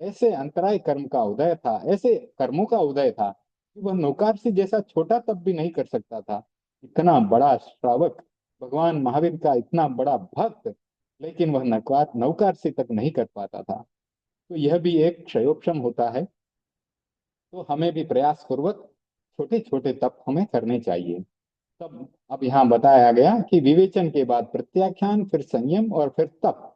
ऐसे अंतराय कर्म का उदय था, ऐसे कर्मों का उदय था कि वह नौकारसी जैसा छोटा तप भी नहीं कर सकता था। इतना बड़ा श्रावक, भगवान महावीर का इतना बड़ा भक्त, लेकिन वह नौकार नौकार से तक नहीं कर पाता था। तो यह भी एक क्षयोक्षम होता है। तो हमें भी प्रयास पूर्वक छोटे छोटे तप हमें करने चाहिए। तब अब यहाँ बताया गया कि विवेचन के बाद प्रत्याख्यान, फिर संयम और फिर तप,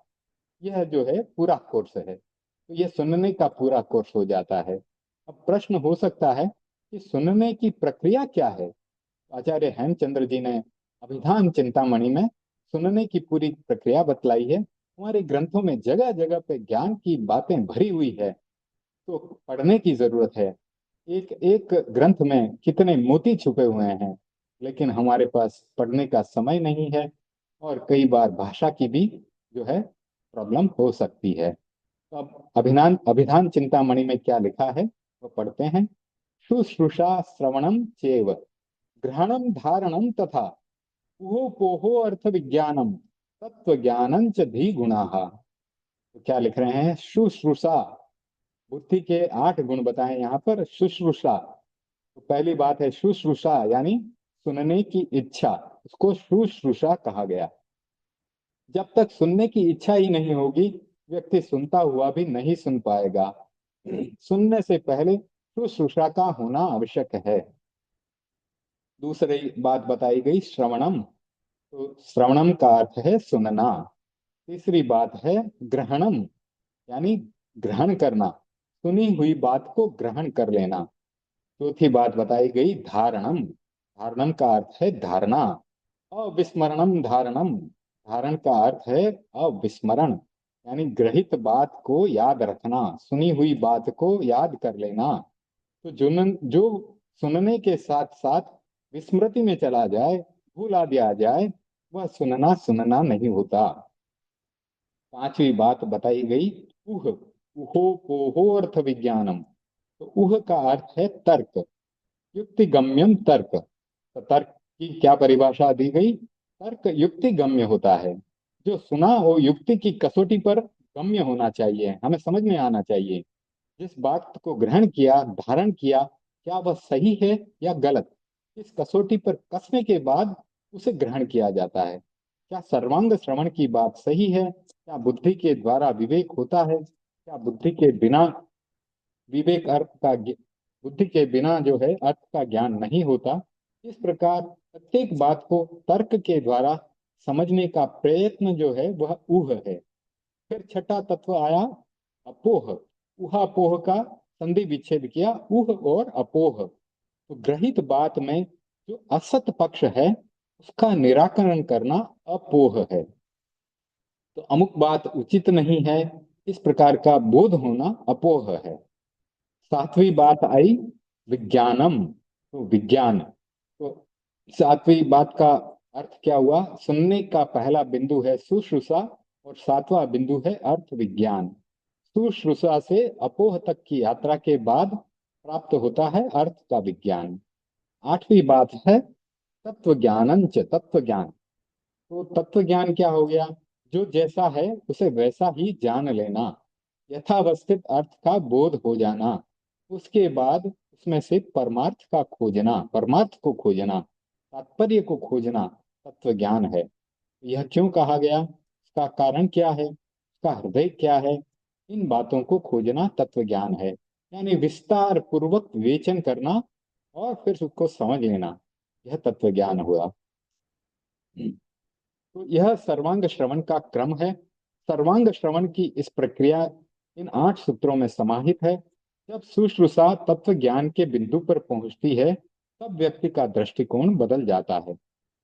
यह जो है पूरा कोर्स है। तो यह सुनने का पूरा कोर्स हो जाता है। अब प्रश्न हो सकता है कि सुनने की प्रक्रिया क्या है। आचार्य हेमचंद्र जी ने अभिधान चिंतामणि में सुनने की पूरी प्रक्रिया बतलाई है। हमारे ग्रंथों में जगह जगह पे ज्ञान की बातें भरी हुई है, तो पढ़ने की जरूरत है। एक एक ग्रंथ में कितने मोती छुपे हुए हैं, लेकिन हमारे पास पढ़ने का समय नहीं है, और कई बार भाषा की भी जो है प्रॉब्लम हो सकती है। तो अब अभिधान अभिधान चिंतामणि में क्या लिखा है वो पढ़ते हैं। शुश्रूषा श्रवणम चेव ग्रहणम धारणम तथा उहोपोहो अर्थ विज्ञानम तत्व ज्ञानं च धी गुणाः। तो क्या लिख रहे हैं? शुश्रूषा, बुद्धि के 8 गुण बताएं यहाँ पर। शुश्रूषा, तो पहली बात है शुश्रूषा यानी सुनने की इच्छा, उसको शुश्रूषा कहा गया। जब तक सुनने की इच्छा ही नहीं होगी, व्यक्ति सुनता हुआ भी नहीं सुन पाएगा। सुनने से पहले शुश्रूषा का होना आवश्यक है। दूसरी बात बताई गई श्रवणम, तो श्रवणम का अर्थ है सुनना। तीसरी बात है ग्रहणम, यानी ग्रहण करना, सुनी हुई बात को ग्रहण कर लेना। चौथी बात बताई गई धारणम, धारणम का अर्थ है धारणा। अविस्मरणम धारणम, धारण का अर्थ है अविस्मरण, यानी ग्रहित बात को याद रखना, सुनी हुई बात को याद कर लेना। तो जो सुनने के साथ साथ विस्मृति में चला जाए, भूला दिया जाए, वह सुनना सुनना नहीं होता। पांचवी बात बताई गई उह, उहो पोहो अर्थ विज्ञानम। तो उह का अर्थ है तर्क, युक्ति गम्यम तर्क। तो तर्क की क्या परिभाषा दी गई? तर्क युक्ति गम्य होता है। जो सुना वो युक्ति की कसौटी पर गम्य होना चाहिए, हमें समझ में आना चाहिए। जिस बात को ग्रहण किया, धारण किया, क्या वह सही है या गलत, इस कसौटी पर कसने के बाद उसे ग्रहण किया जाता है। क्या सर्वांग श्रवण की बात सही है? क्या बुद्धि के द्वारा विवेक होता है? क्या बुद्धि के बिना विवेक अर्थ का बुद्धि के बिना जो है अर्थ का ज्ञान नहीं होता? इस प्रकार प्रत्येक बात को तर्क के द्वारा समझने का प्रयत्न जो है वह ऊह है। फिर छठा तत्व आया अपोह। उहापोह का संधि विच्छेद किया, ऊह और अपोह। तो ग्रहित बात में जो असत पक्ष है उसका निराकरण करना अपोह है। तो अमुक बात उचित नहीं है, इस प्रकार का बोध होना अपोह है। सातवीं बात आई विज्ञानम, तो विज्ञान। तो सातवीं बात का अर्थ क्या हुआ? सुनने का पहला बिंदु है सुश्रुषा, और सातवां बिंदु है अर्थ विज्ञान। सुश्रुषा से अपोह तक की यात्रा के बाद प्राप्त होता है अर्थ का विज्ञान। आठवीं बात है तत्व ज्ञानंच, तत्व ज्ञान। तो तत्व ज्ञान क्या हो गया? जो जैसा है उसे वैसा ही जान लेना, यथावस्थित अर्थ का बोध हो जाना। उसके बाद उसमें से परमार्थ का खोजना, परमार्थ को खोजना, तात्पर्य को खोजना तत्व ज्ञान है। यह क्यों कहा गया, इसका कारण क्या है, इसका हृदय क्या है, इन बातों को खोजना तत्व ज्ञान है। यानी विस्तार पूर्वक विवेचन करना और फिर उसको समझ लेना, यह तत्व ज्ञान हुआ। तो यह सर्वांग श्रवण का क्रम है। सर्वांग श्रवण की इस प्रक्रिया इन 8 सूत्रों में समाहित है। जब सुश्रुषा तत्व ज्ञान के बिंदु पर पहुंचती है, तब व्यक्ति का दृष्टिकोण बदल जाता है।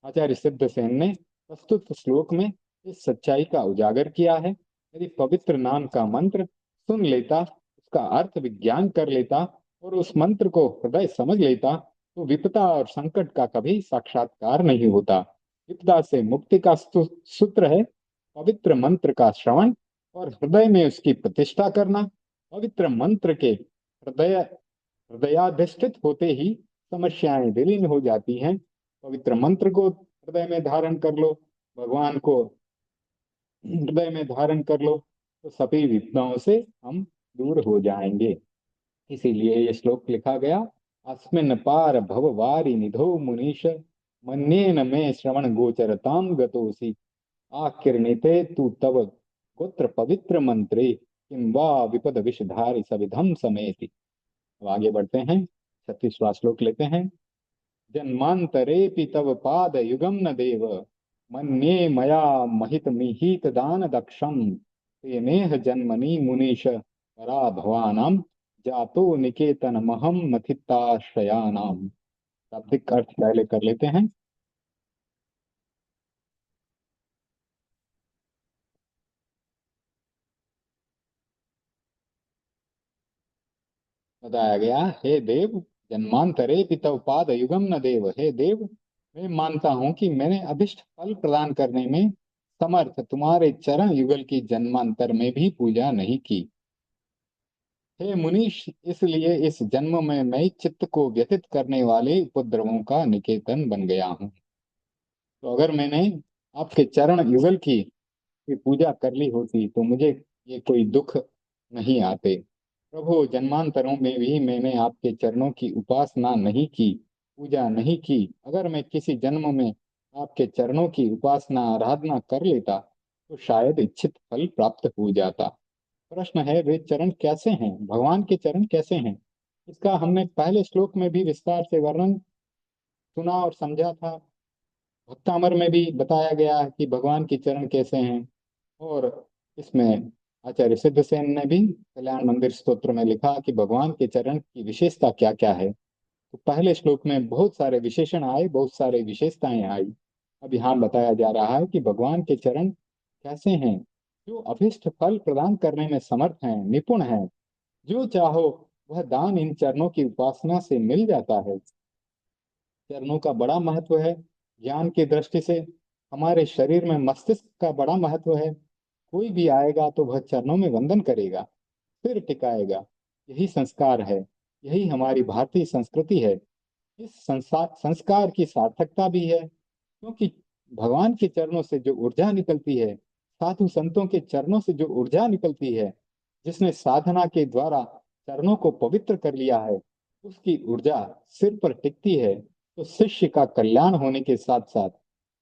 आचार्य सिद्धसेन ने प्रस्तुत श्लोक में इस सच्चाई का उजागर किया है। यदि पवित्र नाम का मंत्र सुन लेता, उसका अर्थ विज्ञान कर लेता और उस मंत्र को हृदय समझ लेता, तो विपदा और संकट का कभी साक्षात्कार नहीं होता। विपदा से मुक्ति का सूत्र है पवित्र मंत्र का श्रवण और हृदय में उसकी प्रतिष्ठा करना। पवित्र मंत्र के हृदयाधिष्ठित होते ही समस्याएं विलीन हो जाती हैं। पवित्र मंत्र को हृदय में धारण कर लो, भगवान को हृदय में धारण कर लो, तो सभी विपदाओं से हम दूर हो जाएंगे। इसीलिए ये श्लोक लिखा गया, अस्मिन् पार भव वारि निधो मुनीश मन्येन में श्रवण गोचरताम गतोसी। आकीर्णिते तु तव गोत्र पवित्र मंत्रे किं वा विपद विषधारि सविधम समेति। अब आगे बढ़ते हैं, 36वां श्लोक लेते हैं। जन्मांतरेऽपि तव पाद युगम न देव मन्ये मया महित मिहित दान दक्षम तेनेह जन्मनि मुनीश परा भवानाम जातो निकेतन महम मथिताश्रयानाम। शाब्दिक अर्थ पहले कर लेते हैं। बताया गया, हे देव, जन्मांतरे तव पाद युगम न देव, हे देव, मैं मानता हूं कि मैंने अभिष्ट फल प्रदान करने में समर्थ तुम्हारे चरण युगल की जन्मांतर में भी पूजा नहीं की। हे मुनीश, इसलिए इस जन्म में मैं चित्त को व्यथित करने वाले उपद्रवों का निकेतन बन गया हूँ। तो अगर मैंने आपके चरण युगल की पूजा कर ली होती तो मुझे ये कोई दुख नहीं आते। प्रभु, जन्मांतरों में भी मैंने आपके चरणों की उपासना नहीं की, पूजा नहीं की। अगर मैं किसी जन्म में आपके चरणों की उपासना आराधना कर लेता तो शायद इच्छित फल प्राप्त हो जाता। प्रश्न है, वे चरण कैसे हैं, भगवान के चरण कैसे हैं? इसका हमने पहले श्लोक में भी विस्तार से वर्णन सुना और समझा था। भक्तामर में भी बताया गया है कि भगवान के चरण कैसे हैं। और इसमें आचार्य सिद्धसेन ने भी कल्याण मंदिर स्तोत्र में लिखा कि भगवान के चरण की विशेषता क्या क्या है। तो पहले श्लोक में बहुत सारे विशेषण आए, बहुत सारे विशेषताएं आई। अब यहाँ बताया जा रहा है कि भगवान के चरण कैसे हैं, जो अभिष्ट फल प्रदान करने में समर्थ हैं, निपुण हैं। जो चाहो वह दान इन चरणों की उपासना से मिल जाता है। चरणों का बड़ा महत्व है। ज्ञान की दृष्टि से हमारे शरीर में मस्तिष्क का बड़ा महत्व है। कोई भी आएगा तो वह चरणों में वंदन करेगा, सिर टिकाएगा। यही संस्कार है, यही हमारी भारतीय संस्कृति है। इस संस्कार की सार्थकता भी है, क्योंकि भगवान के चरणों से जो ऊर्जा निकलती है, साधु संतों के चरणों से जो ऊर्जा निकलती है, जिसने साधना के द्वारा चरणों को पवित्र कर लिया है, उसकी ऊर्जा सिर पर टिकती है तो शिष्य का कल्याण होने के साथ साथ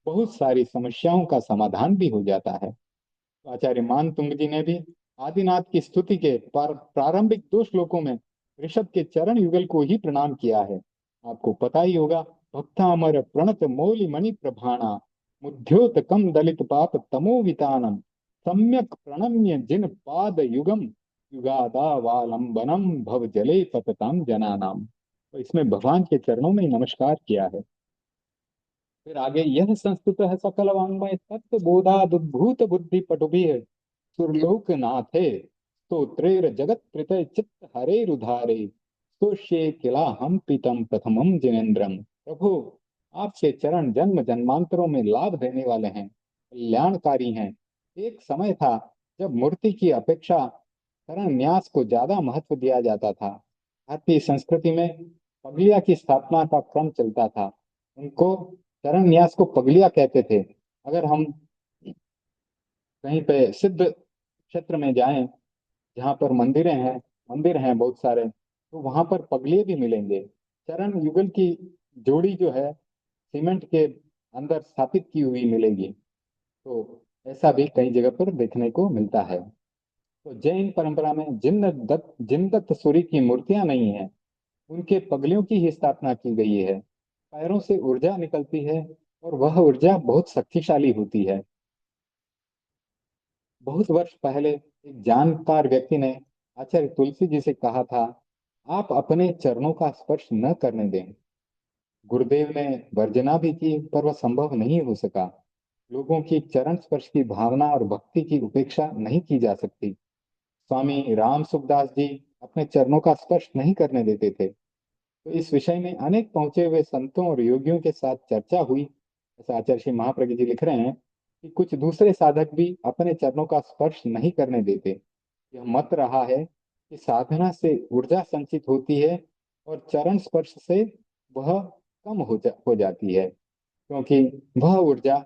बहुत सारी समस्याओं का समाधान भी हो जाता है। तो आचार्य मान तुंग जी ने भी आदिनाथ की स्तुति के प्रारंभिक 2 श्लोकों में ऋषभ के चरण युगल को ही प्रणाम किया है। आपको पता ही होगा, भक्तामर प्रणत मौलि मणि प्रभाणा मुद्योतकम दलित पाप तमोवितानम सम्यक प्रणम्य जिन पाद युगम युगादावालंबनम भव जले पतताम जनानाम। तो इसमें भगवान के चरणों में नमस्कार किया है। फिर आगे, यह संस्कृत है सकल वाङ्मय तत्व बोधादुद्भूत बुद्धि पटुभिः सुरलोक नाथे स्तोत्रेर जगत प्रतय चित्त हरे रुधारे स्तोष्ये किला हम पीतम प्रथमम जिनेन्द्रम। प्रभु, आपके चरण जन्म जन्मांतरों में लाभ देने वाले हैं, कल्याणकारी हैं। एक समय था जब मूर्ति की अपेक्षा चरण न्यास को ज्यादा महत्व दिया जाता था। भारतीय संस्कृति में पगलिया की स्थापना का क्रम चलता था। उनको चरण न्यास को पगलिया कहते थे। अगर हम कहीं पे सिद्ध क्षेत्र में जाएं, जहाँ पर मंदिर हैं बहुत सारे, तो वहां पर पगलिये भी मिलेंगे। चरण युगल की जोड़ी जो है सीमेंट के अंदर स्थापित की हुई मिलेगी। तो ऐसा भी कई जगह पर देखने को मिलता है। तो जैन परंपरा में जिन दत्त सूरी की मूर्तियां नहीं है, उनके पगलियों की ही स्थापना की गई है। पैरों से ऊर्जा निकलती है और वह ऊर्जा बहुत शक्तिशाली होती है। बहुत वर्ष पहले एक जानकार व्यक्ति ने आचार्य तुलसी जी से कहा था, आप अपने चरणों का स्पर्श न करने दें। गुरुदेव ने वर्जना भी की, पर वह संभव नहीं हो सका। लोगों की चरण स्पर्श की भावना और भक्ति की उपेक्षा नहीं की जा सकती। स्वामी राम सुखदास जी अपने चरणों का स्पर्श नहीं करने देते थे। तो इस विषय में अनेक पहुंचे हुए संतों और योगियों के साथ चर्चा हुई। ऐसा आचार्य श्री महाप्रज्ञ जी लिख रहे हैं कि कुछ दूसरे साधक भी अपने चरणों का स्पर्श नहीं करने देते। यह मत रहा है कि साधना से ऊर्जा संचित होती है और चरण स्पर्श से वह कम हो जाती है, क्योंकि वह ऊर्जा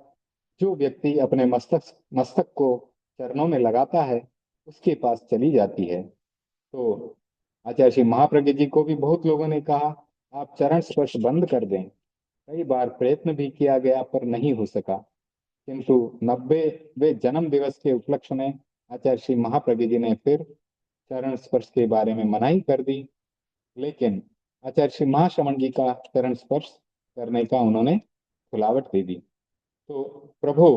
जो व्यक्ति अपने मस्तक को चरणों में लगाता है उसके पास चली जाती है। तो आचार्य श्री महाप्रज्ञ जी को भी बहुत लोगों ने कहा, आप चरण स्पर्श बंद कर दें। कई बार प्रयत्न भी किया गया पर नहीं हो सका। किंतु 90वें जन्म दिवस के उपलक्ष्य में आचार्य श्री महाप्रज्ञ जी ने फिर चरण स्पर्श के बारे में मनाही कर दी। लेकिन आचार्य श्री महाश्रवण जी का चरण स्पर्श करने का उन्होंने खुलावट दे दी। तो प्रभु,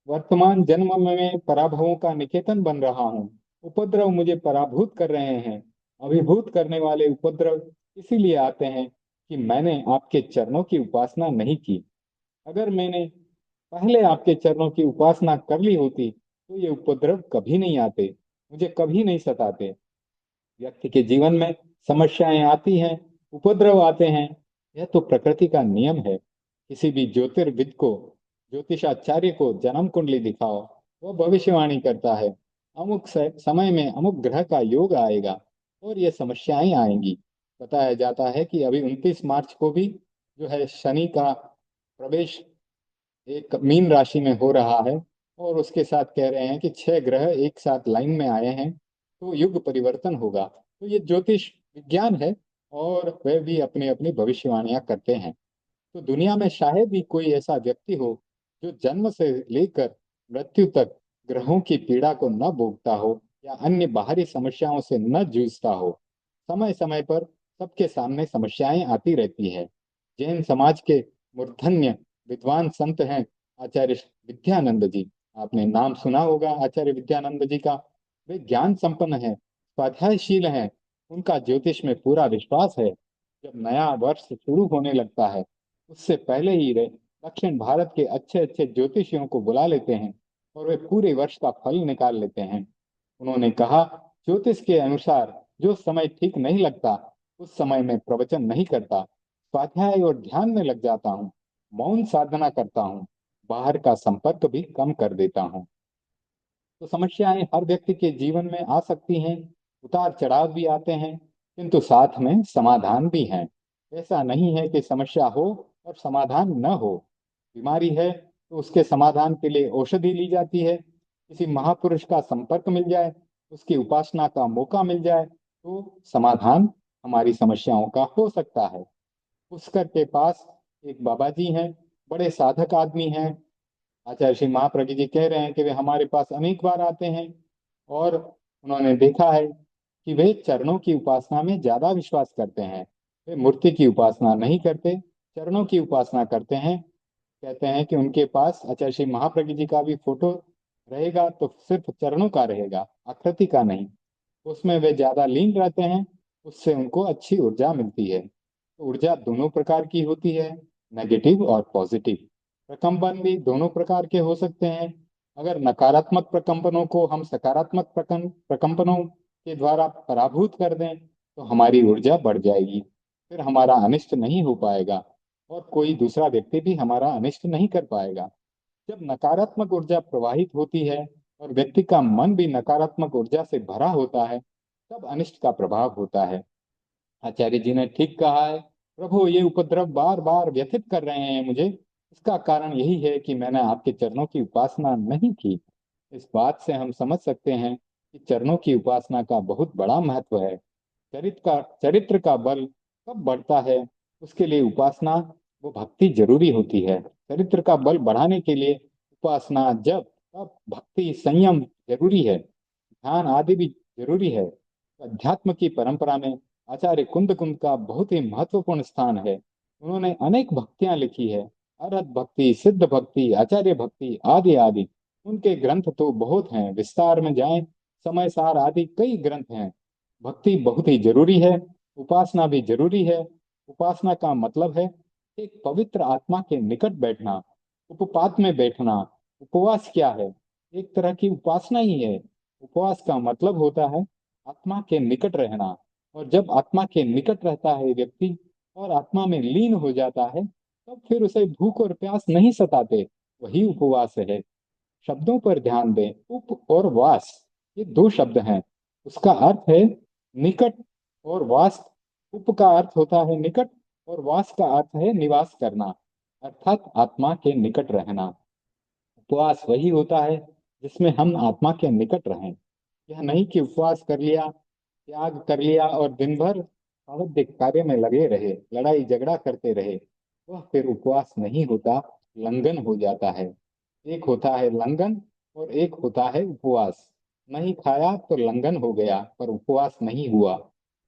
वर्तमान जन्म में मैं पराभवों का निकेतन बन रहा हूँ। उपद्रव मुझे पराभूत कर रहे हैं। अभिभूत करने वाले उपद्रव इसीलिए आते हैं कि मैंने आपके चरणों की उपासना नहीं की। अगर मैंने पहले आपके चरणों की उपासना कर ली होती तो ये उपद्रव कभी नहीं आते, मुझे कभी नहीं सताते। व्यक्ति के जीवन में समस्याएं आती हैं, उपद्रव आते हैं, यह तो प्रकृति का नियम है। किसी भी ज्योतिर्विद को, ज्योतिषाचार्य को जन्म कुंडली दिखाओ, वह भविष्यवाणी करता है अमुक समय में अमुक ग्रह का योग आएगा और ये समस्याएं आएंगी। बताया जाता है कि अभी 29 मार्च को भी जो है शनि का प्रवेश एक मीन राशि में हो रहा है, और उसके साथ कह रहे हैं कि 6 ग्रह एक साथ लाइन में आए हैं तो युग परिवर्तन होगा। तो ये ज्योतिष विज्ञान है, और वह भी अपनी अपनी भविष्यवाणियां करते हैं। तो दुनिया में शायद ही कोई ऐसा व्यक्ति हो जो जन्म से लेकर मृत्यु तक ग्रहों की पीड़ा को न भोगता हो या अन्य बाहरी समस्याओं से न जूझता हो। समय समय पर सबके सामने समस्याएं आती रहती है। जैन समाज के मूर्धन्य विद्वान संत हैं आचार्य विद्यानंद जी। आपने नाम सुना होगा आचार्य विद्यानंद जी का। वे ज्ञान संपन्न हैं, स्वाध्यायशील हैं, उनका ज्योतिष में पूरा विश्वास है। जब नया वर्ष शुरू होने लगता है उससे पहले ही वे दक्षिण भारत के अच्छे अच्छे ज्योतिषियों को बुला लेते हैं और वे पूरे वर्ष का फल निकाल लेते हैं। उन्होंने कहा, ज्योतिष के अनुसार जो समय ठीक नहीं लगता उस समय में प्रवचन नहीं करता, स्वाध्याय और ध्यान में लग जाता हूँ, मौन साधना करता हूँ, बाहर का संपर्क भी कम कर देता हूँ। तो समस्याएं हर व्यक्ति के जीवन में आ सकती हैं, उतार चढ़ाव भी आते हैं, किंतु साथ में समाधान भी है। ऐसा नहीं है कि समस्या हो और समाधान न हो। बीमारी है तो उसके समाधान के लिए औषधि ली जाती है। किसी महापुरुष का संपर्क मिल जाए, उसकी उपासना का मौका मिल जाए तो समाधान हमारी समस्याओं का हो सकता है। पुष्कर के पास एक बाबा जी हैं, बड़े साधक आदमी हैं। आचार्य श्री महाप्रज्ञ जी कह रहे हैं कि वे हमारे पास अनेक बार आते हैं, और उन्होंने देखा है कि वे चरणों की उपासना में ज्यादा विश्वास करते हैं। वे मूर्ति की उपासना नहीं करते, चरणों की उपासना करते हैं। कहते हैं कि उनके पास आचार्य श्री महाप्रज्ञ जी का भी फोटो रहेगा तो सिर्फ चरणों का रहेगा, आकृति का नहीं। उसमें वे ज्यादा लीन रहते हैं, उससे उनको अच्छी ऊर्जा मिलती है। तो ऊर्जा दोनों प्रकार की होती है, नेगेटिव और पॉजिटिव। प्रकंपन भी दोनों प्रकार के हो सकते हैं। अगर नकारात्मक प्रकंपनों को हम सकारात्मक प्रकंपनों के द्वारा पराभूत कर दें तो हमारी ऊर्जा बढ़ जाएगी, फिर हमारा अनिष्ट नहीं हो पाएगा और कोई दूसरा व्यक्ति भी हमारा अनिष्ट नहीं कर पाएगा। जब नकारात्मक ऊर्जा प्रवाहित होती है और व्यक्ति का मन भी नकारात्मक ऊर्जा से भरा होता है, तब अनिष्ट का प्रभाव होता है। आचार्य जी ने ठीक कहा है, प्रभु ये उपद्रव बार बार व्यथित कर रहे हैं मुझे, इसका कारण यही है कि मैंने आपके चरणों की उपासना नहीं की। इस बात से हम समझ सकते हैं कि चरणों की उपासना का बहुत बड़ा महत्व है। चरित्र का बल कब बढ़ता है, उसके लिए उपासना, वो भक्ति जरूरी होती है। चरित्र का बल बढ़ाने के लिए उपासना, जब तब भक्ति, संयम जरूरी है, ध्यान आदि भी जरूरी है। अध्यात्म की परंपरा में आचार्य कुंद कुंद का बहुत ही महत्वपूर्ण स्थान है। उन्होंने अनेक भक्तियां लिखी है, अरहत भक्ति, सिद्ध भक्ति, आचार्य भक्ति आदि आदि। उनके ग्रंथ तो बहुत हैं, विस्तार में जाएं, समय सार आदि कई ग्रंथ हैं। भक्ति बहुत ही जरूरी है, उपासना भी जरूरी है। उपासना का मतलब है एक पवित्र आत्मा के निकट बैठना, उपपात में बैठना। उपवास क्या है? एक तरह की उपासना ही है। उपवास का मतलब होता है आत्मा के निकट रहना, और जब आत्मा के निकट रहता है व्यक्ति और आत्मा में लीन हो जाता है, तब फिर उसे भूख और प्यास नहीं सताते। वही उपवास है। शब्दों पर ध्यान दें, उप और वास, ये दो शब्द हैं। उसका अर्थ है निकट और वास। उप का अर्थ होता है निकट और वास का अर्थ है निवास करना, अर्थात आत्मा के निकट रहना। उपवास वही होता है जिसमें हम आत्मा के निकट रहें। यह नहीं कि उपवास कर लिया, त्याग कर लिया और दिन भर अवैध कार्य में लगे रहे, लड़ाई झगड़ा करते रहे, वह फिर उपवास नहीं होता, लंघन हो जाता है। एक होता है लंघन और एक होता है उपवास। नहीं खाया तो लंघन हो गया, पर उपवास नहीं हुआ।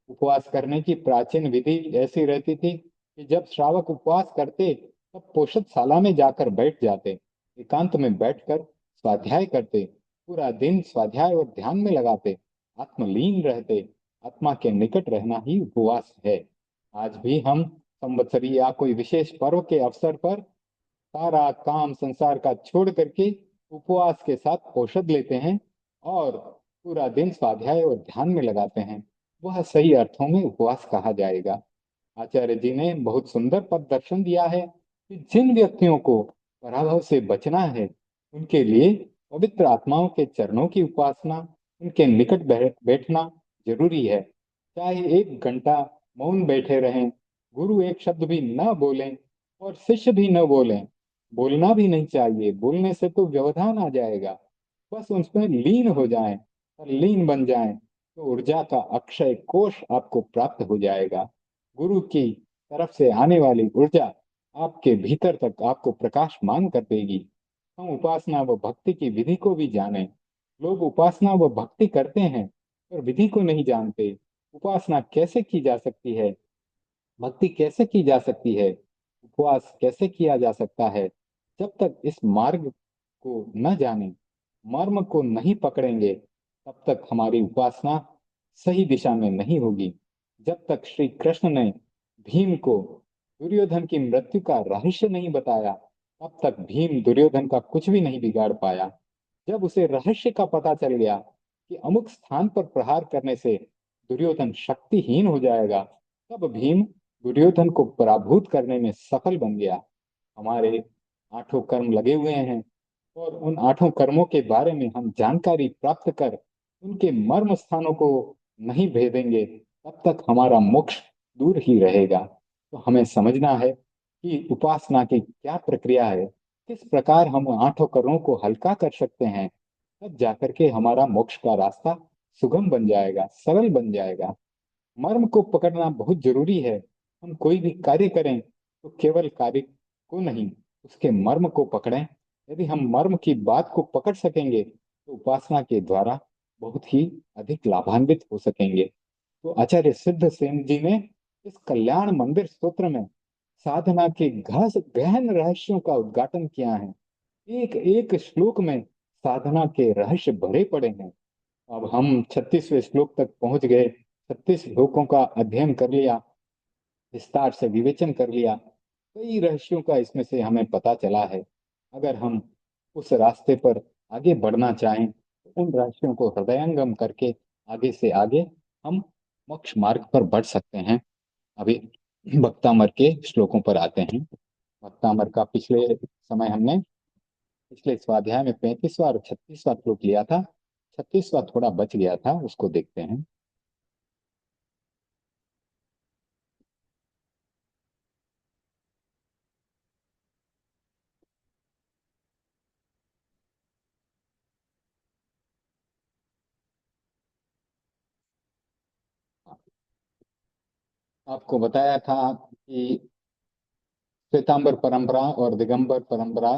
उपवास करने की प्राचीन विधि ऐसी रहती थी कि जब श्रावक उपवास करते तब पोषदशाला में जाकर बैठ जाते, एकांत में बैठकर स्वाध्याय करते, पूरा दिन स्वाध्याय और ध्यान में लगाते, आत्मलीन रहते। आत्मा के निकट रहना ही उपवास है। आज भी हम संवत्सरी या कोई विशेष पर्व के अवसर पर सारा काम संसार का छोड़ करके उपवास के साथ औषध लेते हैं और पूरा दिन स्वाध्याय और ध्यान में लगाते हैं। वह सही अर्थों में उपवास कहा जाएगा। आचार्य जी ने बहुत सुंदर पद दर्शन दिया है कि जिन व्यक्तियों को पराभव से बचना है उनके लिए पवित्र आत्माओं के चरणों की उपासना, उनके निकट बैठना जरूरी है। चाहे 1 घंटा मौन बैठे रहें, गुरु एक शब्द भी न बोलें और शिष्य भी न बोलें, बोलना भी नहीं चाहिए, बोलने से तो व्यवधान आ जाएगा। बस उसमें लीन हो जाएं और लीन बन जाएं तो ऊर्जा का अक्षय कोष आपको प्राप्त हो जाएगा। गुरु की तरफ से आने वाली ऊर्जा आपके भीतर तक आपको प्रकाशमान कर देगी। हम उपासना व भक्ति की विधि को भी जानें। लोग उपासना व भक्ति करते हैं पर विधि को नहीं जानते। उपासना कैसे की जा सकती है, भक्ति कैसे की जा सकती है, उपवास कैसे किया जा सकता है, जब तक इस मार्ग को न जाने, मर्म को नहीं पकड़ेंगे, तब तक हमारी उपासना सही दिशा में नहीं होगी। जब तक श्री कृष्ण ने भीम को दुर्योधन की मृत्यु का रहस्य नहीं बताया, तब तक भीम दुर्योधन का कुछ भी नहीं बिगाड़ पाया। जब उसे रहस्य का पता चल गया कि अमुक स्थान पर प्रहार करने से दुर्योधन शक्तिहीन हो जाएगा, तब भीम दुर्योधन को पराभूत करने में सफल बन गया। हमारे 8 कर्म लगे हुए हैं और उन 8 कर्मों के बारे में हम जानकारी प्राप्त कर उनके मर्म स्थानों को नहीं भेदेंगे, तब तक हमारा मोक्ष दूर ही रहेगा। तो हमें समझना है कि उपासना की क्या प्रक्रिया है, किस प्रकार हम 8 कर्मों को हल्का कर सकते हैं। तब जाकर के हमारा मोक्ष का रास्ता सुगम बन जाएगा, सरल बन जाएगा। मर्म को पकड़ना बहुत जरूरी है। हम कोई भी कार्य करें तो केवल कार्य को नहीं, उसके मर्म को पकड़ें। यदि हम मर्म की बात को पकड़ सकेंगे तो उपासना के द्वारा बहुत ही अधिक लाभान्वित हो सकेंगे। तो आचार्य सिद्ध सेन जी ने इस कल्याण मंदिर स्तोत्र में साधना के गहन रहस्यों का उद्घाटन किया है। एक एक श्लोक में साधना के रहस्य भरे पड़े हैं। अब हम 36वें श्लोक तक पहुंच गए। 36 श्लोकों का अध्ययन कर लिया, विस्तार से विवेचन कर लिया। कई रहस्यों का इसमें से हमें पता चला है। अगर हम उस रास्ते पर आगे बढ़ना चाहें तो उन रहस्यों को हृदयंगम करके आगे से आगे हम मोक्ष मार्ग पर बढ़ सकते हैं। अभी भक्तामर के श्लोकों पर आते हैं। भक्तामर का पिछले समय हमने पिछले स्वाध्याय में 35वां और 36वां श्लोक लिया था। 36वां थोड़ा बच गया था, उसको देखते हैं। आपको बताया था कि श्वेतांबर परंपरा और दिगंबर परंपरा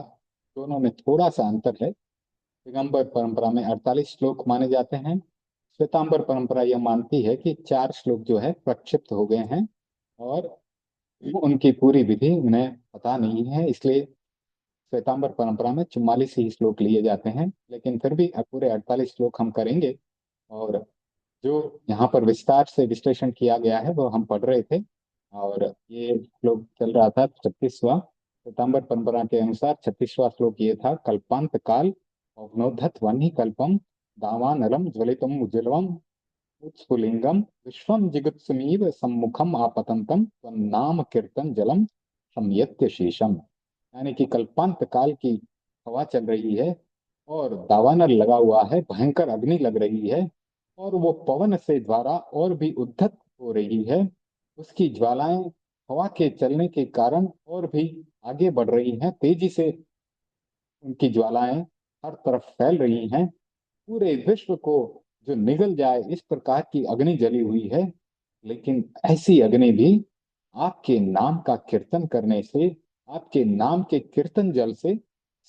दोनों में थोड़ा सा अंतर है। दिगंबर परंपरा में 48 श्लोक माने जाते हैं। श्वेतांबर परंपरा यह मानती है कि 4 श्लोक जो है प्रक्षिप्त हो गए हैं और उनकी पूरी विधि उन्हें पता नहीं है, इसलिए श्वेतांबर परंपरा में 44 ही श्लोक लिए जाते हैं। लेकिन फिर भी पूरे 48 श्लोक हम करेंगे। और जो यहाँ पर विस्तार से विश्लेषण किया गया है वो हम पढ़ रहे थे। और ये श्लोक चल रहा था 36वां। श्वेतांबर परंपरा के अनुसार 36वां श्लोक ये था, कल्पांत काल अवनोधत वन्ही कल्पम दावानलम ज्वलितम उज्ज्वलम उत्स्फुलिंगम विश्वम जिगुत्सुमीव सम्मुखम आपतंतम नाम कीर्तन जलम संयत्य शीशम। यानी कि कल्पांत काल की हवा चल रही है और दावानल लगा हुआ है, भयंकर अग्नि लग रही है और वो पवन से द्वारा और भी उद्धत हो रही है। उसकी ज्वालाएं हवा के चलने के कारण और भी आगे बढ़ रही हैं, तेजी से उनकी ज्वालाएं हर तरफ फैल रही हैं। पूरे विश्व को जो निगल जाए इस प्रकार की अग्नि जली हुई है। लेकिन ऐसी अग्नि भी आपके नाम का कीर्तन करने से, आपके नाम के कीर्तन जल से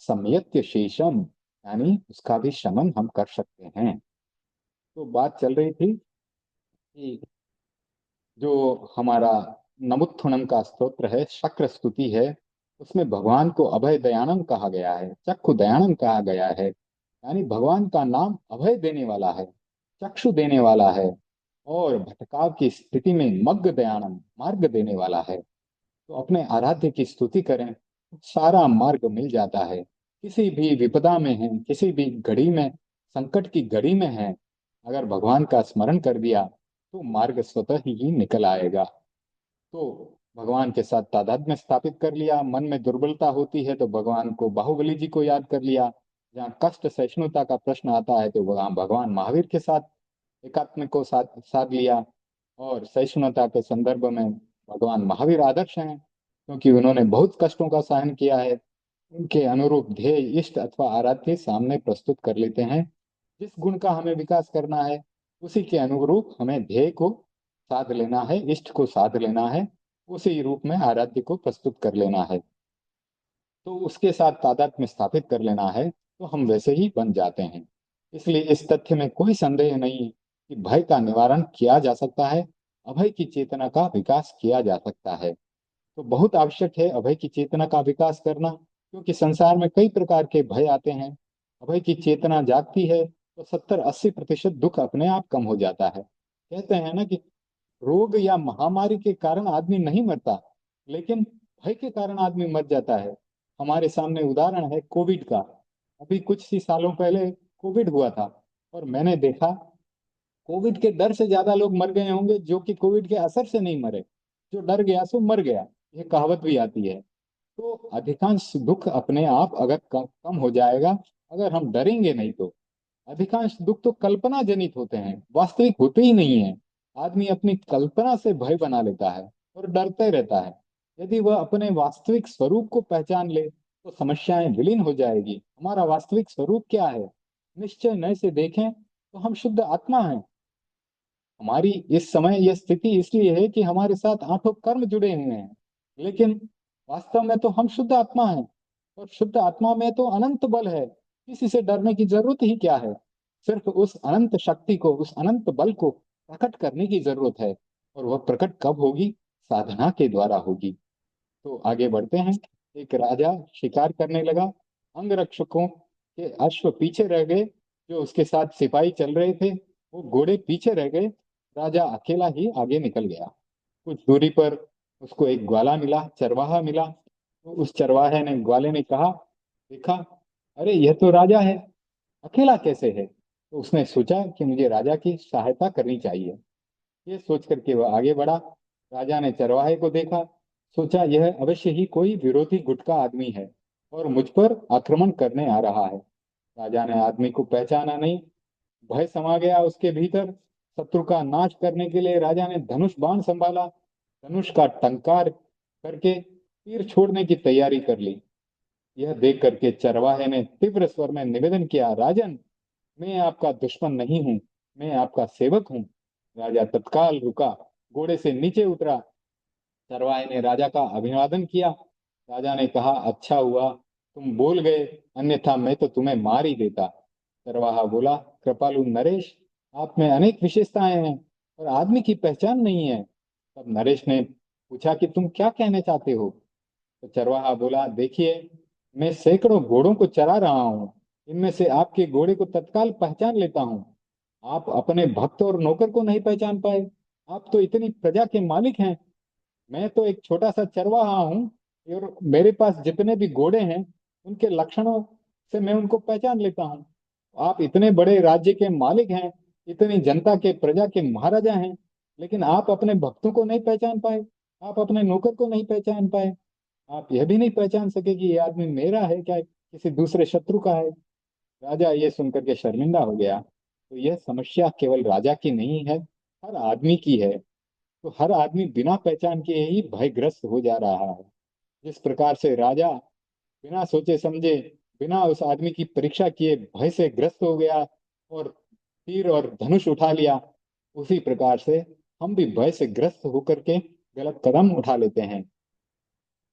सम्यक्य शेषम, यानी उसका भी शमन हम कर सकते हैं। तो बात चल रही थी कि जो हमारा नमुत्थुणम का स्तोत्र है, शक्र स्तुति है, उसमें भगवान को अभय दयानम कहा गया है, चक्षु दयानम कहा गया है। यानी भगवान का नाम अभय देने वाला है, चक्षु देने वाला है, और भटकाव की स्थिति में मग्ग दयानम, मार्ग देने वाला है। तो अपने आराध्य की स्तुति करें, सारा मार्ग मिल जाता है। किसी भी विपदा में है, किसी भी घड़ी में, संकट की घड़ी में है, अगर भगवान का स्मरण कर दिया तो मार्ग स्वतः ही निकल आएगा। तो भगवान के साथ तादात्म्य स्थापित कर लिया, मन में दुर्बलता होती है तो भगवान को, बाहुबली जी को याद कर लिया। जहाँ कष्ट सहिष्णुता का प्रश्न आता है तो वहाँ भगवान महावीर के साथ एकात्म को साध लिया। और सहिष्णुता के संदर्भ में भगवान महावीर आदर्श हैं, क्योंकि उन्होंने बहुत कष्टों का सहन किया है। उनके अनुरूप ध्येय, इष्ट अथवा आराध्य सामने प्रस्तुत कर लेते हैं। जिस गुण का हमें विकास करना है उसी के अनुरूप हमें ध्येय को साध लेना है, इष्ट को साध लेना है, उसी रूप में आराध्य को प्रस्तुत कर लेना है। तो उसके साथ तादात्म्य स्थापित कर लेना है, तो हम वैसे ही बन जाते हैं। इसलिए इस तथ्य में कोई संदेह नहीं कि भय का निवारण किया जा सकता है, अभय की चेतना का विकास किया जा सकता है। तो बहुत आवश्यक है अभय की चेतना का विकास करना, क्योंकि संसार में कई प्रकार के भय आते हैं। अभय की चेतना जागती है तो 70-80% दुख अपने आप कम हो जाता है। कहते हैं ना कि रोग या महामारी के कारण आदमी नहीं मरता, लेकिन भय के कारण आदमी मर जाता है। हमारे सामने उदाहरण है कोविड का। अभी कुछ ही सालों पहले कोविड हुआ था, और मैंने देखा कोविड के डर से ज्यादा लोग मर गए होंगे जो कि कोविड के असर से नहीं मरे। जो डर गया सो मर गया, ये कहावत भी आती है। तो अधिकांश दुख अपने आप अगर कम हो जाएगा, अगर हम डरेंगे नहीं तो। अधिकांश दुख तो कल्पना जनित होते हैं, वास्तविक होते ही नहीं है। आदमी अपनी कल्पना से भय बना लेता है और डरते रहता है। यदि वह अपने वास्तविक स्वरूप को पहचान ले तो समस्याएं विलीन हो जाएगी। हमारा वास्तविक स्वरूप क्या है, निश्चय नए से देखें तो हम शुद्ध आत्मा हैं। हमारी इस समय यह स्थिति इसलिए है कि हमारे साथ आठों कर्म जुड़े हुए हैं, लेकिन वास्तव में तो हम शुद्ध आत्मा हैं। और शुद्ध आत्मा में तो अनंत बल है, किसी से डरने की जरूरत ही क्या है। सिर्फ उस अनंत शक्ति को, उस अनंत बल को प्रकट करने की जरूरत है। और वह प्रकट कब होगी? साधना के द्वारा होगी। तो आगे बढ़ते हैं। एक राजा शिकार करने लगा, अंगरक्षकों के अश्व पीछे रह गए, जो उसके साथ सिपाही चल रहे थे वो घोड़े पीछे रह गए। राजा अकेला ही आगे निकल गया। कुछ दूरी पर उसको एक ग्वाला मिला, चरवाहा मिला। तो उस चरवाहे ने, ग्वाले ने कहा, देखा, अरे यह तो राजा है, अकेला कैसे है? तो उसने सोचा कि मुझे राजा की सहायता करनी चाहिए। ये सोच करके वह आगे बढ़ा। राजा ने चरवाहे को देखा, सोचा यह अवश्य ही कोई विरोधी गुट का आदमी है और मुझ पर आक्रमण करने आ रहा है। राजा ने आदमी को पहचाना नहीं, भय समा गया उसके भीतर। शत्रु का नाश करने के लिए राजा ने धनुष बाण संभाला, धनुष का टंकार करके तीर छोड़ने की तैयारी कर ली। यह देख करके चरवाहे ने तीव्र स्वर में निवेदन किया, राजन, मैं आपका दुश्मन नहीं हूं, मैं आपका सेवक हूं। राजा तत्काल रुका, घोड़े से नीचे उतरा। चरवाहे ने राजा का अभिवादन किया। राजा ने कहा, अच्छा हुआ तुम बोल गए, अन्यथा मैं तो तुम्हें मार ही देता। चरवाहा बोला, कृपालु नरेश, आप में अनेक विशेषताएं हैं और आदमी की पहचान नहीं है। तब नरेश ने पूछा कि तुम क्या कहना चाहते हो? तो चरवाहा बोला, देखिए, मैं सैकड़ों घोड़ों को चरा रहा हूँ, इनमें से आपके घोड़े को तत्काल पहचान लेता हूँ। आप अपने भक्त और नौकर को नहीं पहचान पाए? आप तो इतनी प्रजा के मालिक हैं, मैं तो एक छोटा सा चरवाहा हूँ। और मेरे पास जितने भी घोड़े हैं उनके लक्षणों से मैं उनको पहचान लेता हूँ। आप इतने बड़े राज्य के मालिक हैं, इतनी जनता के, प्रजा के महाराजा हैं, लेकिन आप अपने भक्तों को नहीं पहचान पाए, आप अपने नौकर को नहीं पहचान पाए। आप यह भी नहीं पहचान सके कि ये आदमी मेरा है क्या किसी दूसरे शत्रु का है। राजा ये सुनकर के शर्मिंदा हो गया। तो यह समस्या केवल राजा की नहीं है, हर आदमी की है। तो हर आदमी बिना पहचान के ही भयग्रस्त हो जा रहा है। जिस प्रकार से राजा बिना सोचे समझे, बिना उस आदमी की परीक्षा किए भय से ग्रस्त हो गया और तीर और धनुष उठा लिया, उसी प्रकार से हम भी भय से ग्रस्त होकर के गलत कदम उठा लेते हैं।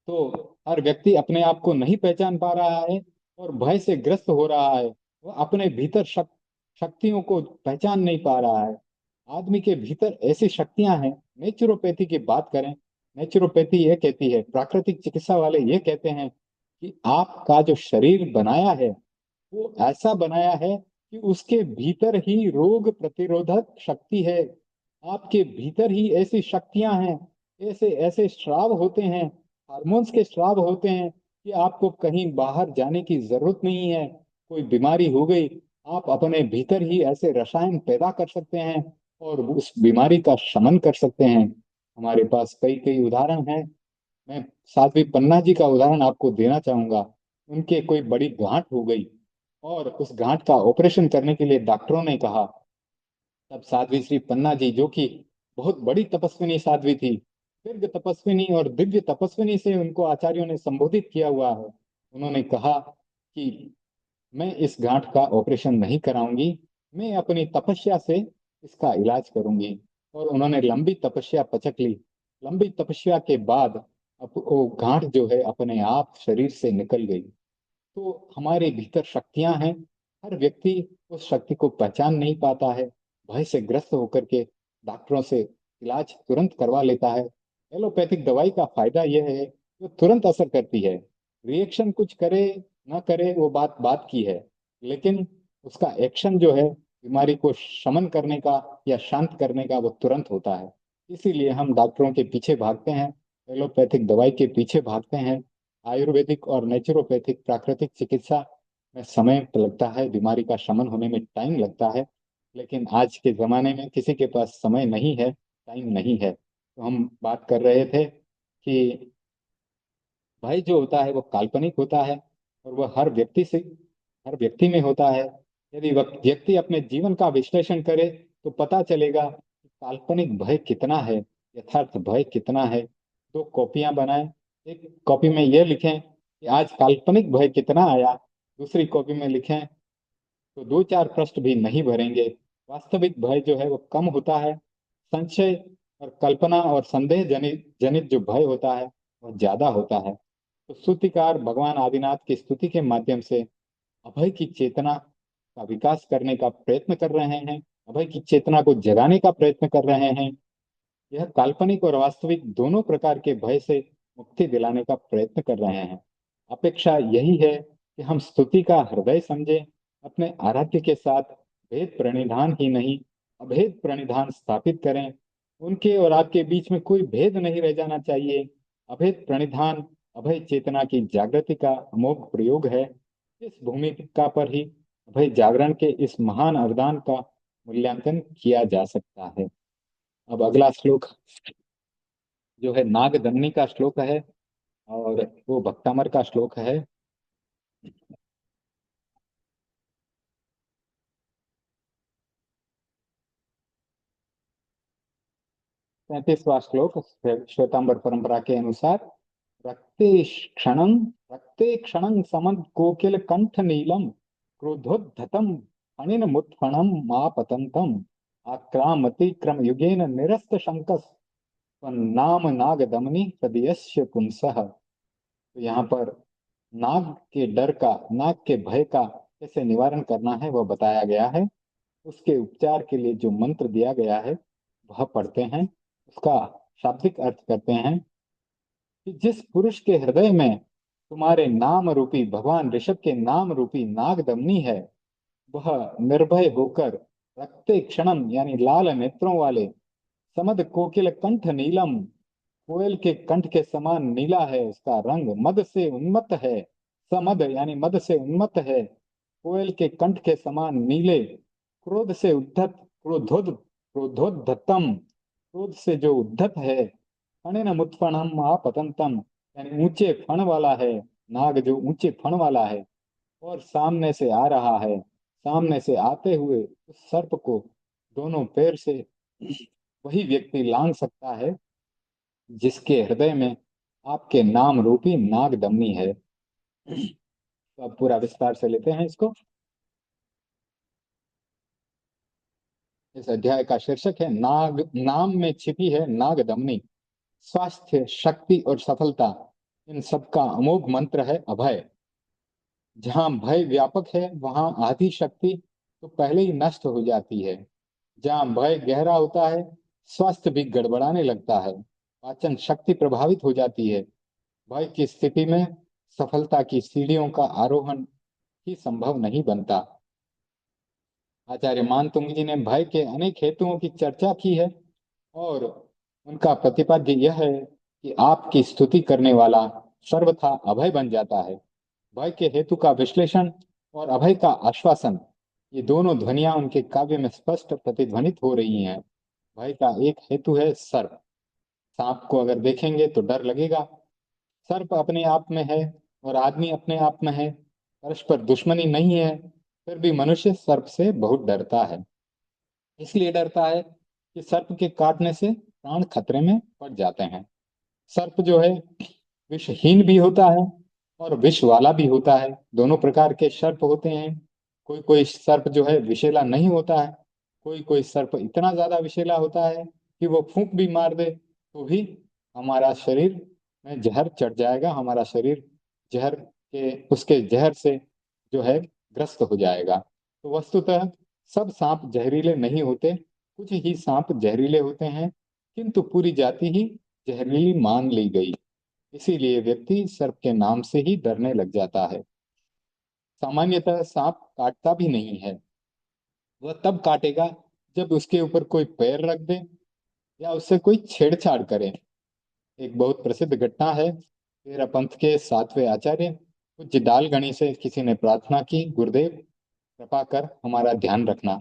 तो हर व्यक्ति अपने आप को नहीं पहचान पा रहा है और भय से ग्रस्त हो रहा है, वह अपने भीतर शक्तियों को पहचान नहीं पा रहा है। आदमी के भीतर ऐसी शक्तियां हैं। नेचुरोपैथी की बात करें, नेचुरोपैथी ये कहती है, प्राकृतिक चिकित्सा वाले ये कहते हैं कि आपका जो शरीर बनाया है वो ऐसा बनाया है कि उसके भीतर ही रोग प्रतिरोधक शक्ति है। आपके भीतर ही ऐसी शक्तियां हैं, ऐसे ऐसे स्राव होते हैं, हार्मोन्स के स्राव होते हैं कि आपको कहीं बाहर जाने की जरूरत नहीं है। कोई बीमारी हो गई, आप अपने भीतर ही ऐसे रसायन पैदा कर सकते हैं और उस बीमारी का शमन कर सकते हैं। हमारे पास कई कई उदाहरण हैं। मैं साध्वी पन्ना जी का उदाहरण आपको देना चाहूंगा। उनके कोई बड़ी गांठ हो गई और उस गांठ का ऑपरेशन करने के लिए डॉक्टरों ने कहा। तब साध्वी श्री पन्ना जी, जो कि बहुत बड़ी तपस्विनी साध्वी थी, दीर्घ तपस्विनी और दिव्य तपस्विनी से उनको आचार्यों ने संबोधित किया हुआ है, उन्होंने कहा कि मैं इस गांठ का ऑपरेशन नहीं कराऊंगी, मैं अपनी तपस्या से इसका इलाज करूंगी। और उन्होंने लंबी तपस्या पचक ली। लंबी तपस्या के बाद अब वो गांठ जो है अपने आप शरीर से निकल गई। तो हमारे भीतर शक्तियां हैं। हर व्यक्ति उस शक्ति को पहचान नहीं पाता है। भय से ग्रस्त होकर के डॉक्टरों से इलाज तुरंत करवा लेता है। एलोपैथिक दवाई का फायदा यह है कि वो तुरंत असर करती है। रिएक्शन कुछ करे ना करे वो बात बात की है, लेकिन उसका एक्शन जो है, बीमारी को शमन करने का या शांत करने का, वो तुरंत होता है। इसीलिए हम डॉक्टरों के पीछे भागते हैं, एलोपैथिक दवाई के पीछे भागते हैं। आयुर्वेदिक और नेचुरोपैथिक प्राकृतिक चिकित्सा में समय तो लगता है, बीमारी का शमन होने में टाइम लगता है, लेकिन आज के जमाने में किसी के पास समय नहीं है, टाइम नहीं है। तो हम बात कर रहे थे कि भय जो होता है वो काल्पनिक होता है और वह हर व्यक्ति में होता है। यदि व्यक्ति अपने जीवन का विश्लेषण करे तो पता चलेगा कि काल्पनिक भय कितना है, यथार्थ भय कितना है। दो कॉपियां बनाएं, एक कॉपी में यह लिखें कि आज काल्पनिक भय कितना आया, दूसरी कॉपी में लिखें तो दो चार पृष्ठ भी नहीं भरेंगे। वास्तविक भय जो है वो कम होता है। संशय और कल्पना और संदेह जनित जनित जो भय होता है वह ज्यादा होता है। तो स्तुतिकार भगवान आदिनाथ की स्तुति के माध्यम से अभय की चेतना का विकास करने का प्रयत्न कर रहे हैं, अभय की चेतना को जगाने का प्रयत्न कर रहे हैं। यह काल्पनिक और वास्तविक दोनों प्रकार के भय से मुक्ति दिलाने का प्रयत्न कर रहे हैं। अपेक्षा यही है कि हम स्तुति का हृदय समझें, अपने आराध्य के साथ भेद प्रणिधान ही नहीं, अभेद प्रणिधान स्थापित करें। उनके और आपके बीच में कोई भेद नहीं रह जाना चाहिए। अभेद प्रणिधान अभय चेतना की जागृति का अमोघ प्रयोग है। इस भूमिका पर ही अभय जागरण के इस महान अवदान का मूल्यांकन किया जा सकता है। अब अगला श्लोक जो है नागदमनी का श्लोक है और वो भक्तामर का श्लोक है। 35वां श्लोक श्वेतांबर परंपरा के अनुसार, रक्ते क्षणं रक्ते क्षणं समद कोकिल कंठ नीलम क्रोधोद्धतम फणिन मुत्फणम मापतंतम आक्रामति क्रम युगेन निरस्त शंकस नाम नाग दमनी हृदयस्य पुंसः। तो यहाँ पर नाग के डर का, नाग के भय का कैसे निवारण करना है वह बताया गया है। उसके उपचार के लिए जो मंत्र दिया गया है वह पढ़ते हैं। उसका शाब्दिक अर्थ करते हैं कि जिस पुरुष के हृदय में तुम्हारे नाम रूपी भगवान ऋषभ के नाम रूपी नागदमनी है, वह निर्भय होकर रक्ते क्षणम यानी लाल नेत्रों वाले, समद कोकिल कंठ नीलम, कोयल के कंठ के समान नीला है उसका रंग, मद से उन्मत्त है, समद यानी मद से उन्मत्त है, कोयल के कंठ के समान नीले, क्रोध से उद्धत, क्रोधोद्धतम, क्रोध से जो उद्धत है, फणिन मुत्फणम आपतंतम यानी ऊंचे फण वाला है, नाग जो ऊंचे फण वाला है और सामने से आ रहा है। सामने से आते हुए उस सर्प को दोनों पैर से वही व्यक्ति लांग सकता है जिसके हृदय में आपके नाम रूपी नागदमनी है। तो अब पूरा विस्तार से लेते हैं इसको। इस अध्याय का शीर्षक है नाग, नाम में छिपी है नागदमनी। स्वास्थ्य, शक्ति और सफलता, इन सब का अमोघ मंत्र है अभय। जहाँ भय व्यापक है वहाँ आधी शक्ति तो पहले ही नष्ट हो जाती है। जहाँ भय गहरा होता है, स्वास्थ्य भी गड़बड़ाने लगता है, पाचन शक्ति प्रभावित हो जाती है। भय की स्थिति में सफलता की सीढ़ियों का आरोहण ही संभव नहीं बनता। आचार्य मानतुंग जी ने भय के अनेक हेतुओं की चर्चा की है, और उनका प्रतिपाद्य यह है कि आपकी स्तुति करने वाला सर्वथा अभय बन जाता है। भय के हेतु का विश्लेषण और अभय का आश्वासन, ये दोनों ध्वनियां उनके काव्य में स्पष्ट प्रतिध्वनित हो रही हैं। भय का एक हेतु है सर्प। सांप को अगर देखेंगे तो डर लगेगा। सर्प अपने आप में है और आदमी अपने आप में है, परस्पर दुश्मनी नहीं है, फिर भी मनुष्य सर्प से बहुत डरता है। इसलिए डरता है कि सर्प के काटने से प्राण खतरे में पड़ जाते हैं। सर्प जो है विषहीन भी होता है और विष वाला भी होता है। दोनों प्रकार के सर्प होते हैं। कोई कोई सर्प जो है विषैला नहीं होता है, कोई कोई सर्प इतना ज्यादा विषैला होता है कि वो फूंक भी मार दे तो भी हमारा शरीर में जहर चढ़ जाएगा, हमारा शरीर जहर के उसके जहर से जो है ग्रस्त हो जाएगा। तो वस्तुतः सब सांप जहरीले नहीं होते, कुछ ही सांप जहरीले होते हैं, किंतु पूरी जाति ही जहरीली मान ली गई। इसीलिए व्यक्ति सर्प के नाम से ही डरने लग जाता है। सामान्यतः सांप काटता भी नहीं है। वह तब काटेगा जब उसके ऊपर कोई पैर रख दे या उससे कोई छेड़छाड़ करे। एक बहुत प्रसिद्ध घटना है। तेरा पंथ के सातवें आचार्य पूज्य दालगणी से किसी ने प्रार्थना की, गुरुदेव कृपा कर हमारा ध्यान रखना।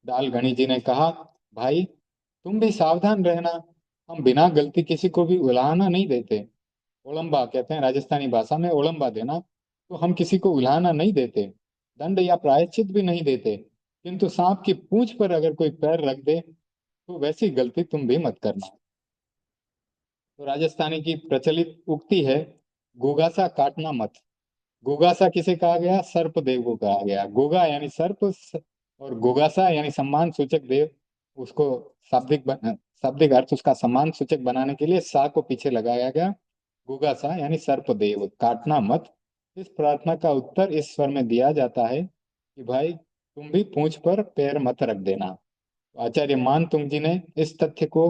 दालगणी जी ने कहा, भाई तुम भी सावधान रहना, हम बिना गलती किसी को भी उलाहना नहीं देते। ओलंबा कहते हैं राजस्थानी भाषा में, ओलंबा देना। तो हम किसी को उलाहना नहीं देते, दंड या प्रायश्चित भी नहीं देते, किंतु सांप की पूंछ पर अगर कोई पैर रख दे तो वैसी गलती तुम भी मत करना। तो राजस्थानी की प्रचलित उक्ति है, गोगासा काटना मत। गोगासा किसे कहा गया? सर्प देव को कहा गया। गोगा यानी सर्प, और गोगासा यानी सम्मान सूचक देव। उसको शाब्दिक अर्थ उसका सम्मान सूचक बनाने के लिए सा को पीछे लगाया गया। गोगासा यानी सर्प देव, काटना मत। इस प्रार्थना का उत्तर इस स्वर में दिया जाता है कि भाई तुम भी पूंछ पर पैर मत रख देना। आचार्य मान तुंग जी ने इस तथ्य को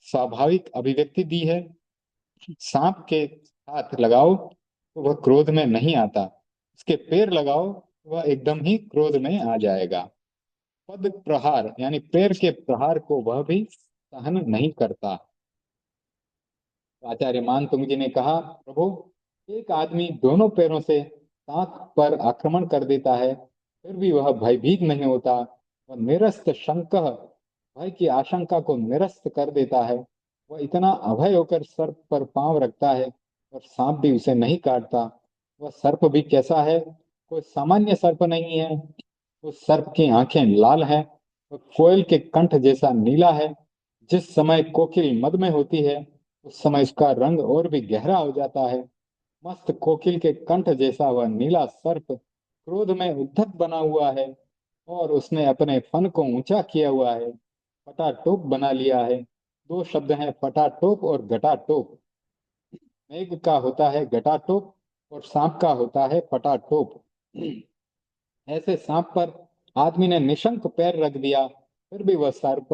स्वाभाविक अभिव्यक्ति दी है। सांप के हाथ लगाओ तो वह क्रोध में नहीं आता, उसके पैर लगाओ वह एकदम ही क्रोध में आ जाएगा। पद प्रहार यानी पैर के प्रहार को वह भी सहन नहीं करता। आचार्य मान तुंग जी ने कहा, प्रभु एक आदमी दोनों पैरों से ताक पर आक्रमण कर देता है, फिर भी वह भयभीत नहीं होता। वह निरस्त शंकः, भय की आशंका को निरस्त कर देता है। वह इतना अभय होकर सर्प पर पांव रखता है और सांप भी उसे नहीं काटता। वह सर्प भी कैसा है? कोई सामान्य सर्प नहीं है। उस सर्प की आंखें लाल हैं, वह कोयल के कंठ जैसा नीला है। जिस समय कोकिल मद में होती है उस समय उसका रंग और भी गहरा हो जाता है। मस्त कोकिल के कंठ जैसा वह नीला सर्प क्रोध में उद्धत बना हुआ है, और उसने अपने फन को ऊंचा किया हुआ है, पटाटोप बना लिया है। दो शब्द हैं, पटाटोप और घटाटोप। मेघ का होता है घटाटोप और सांप का होता है पटाटोप। ऐसे सांप पर आदमी ने निशंक पैर रख दिया, फिर भी वह सर्प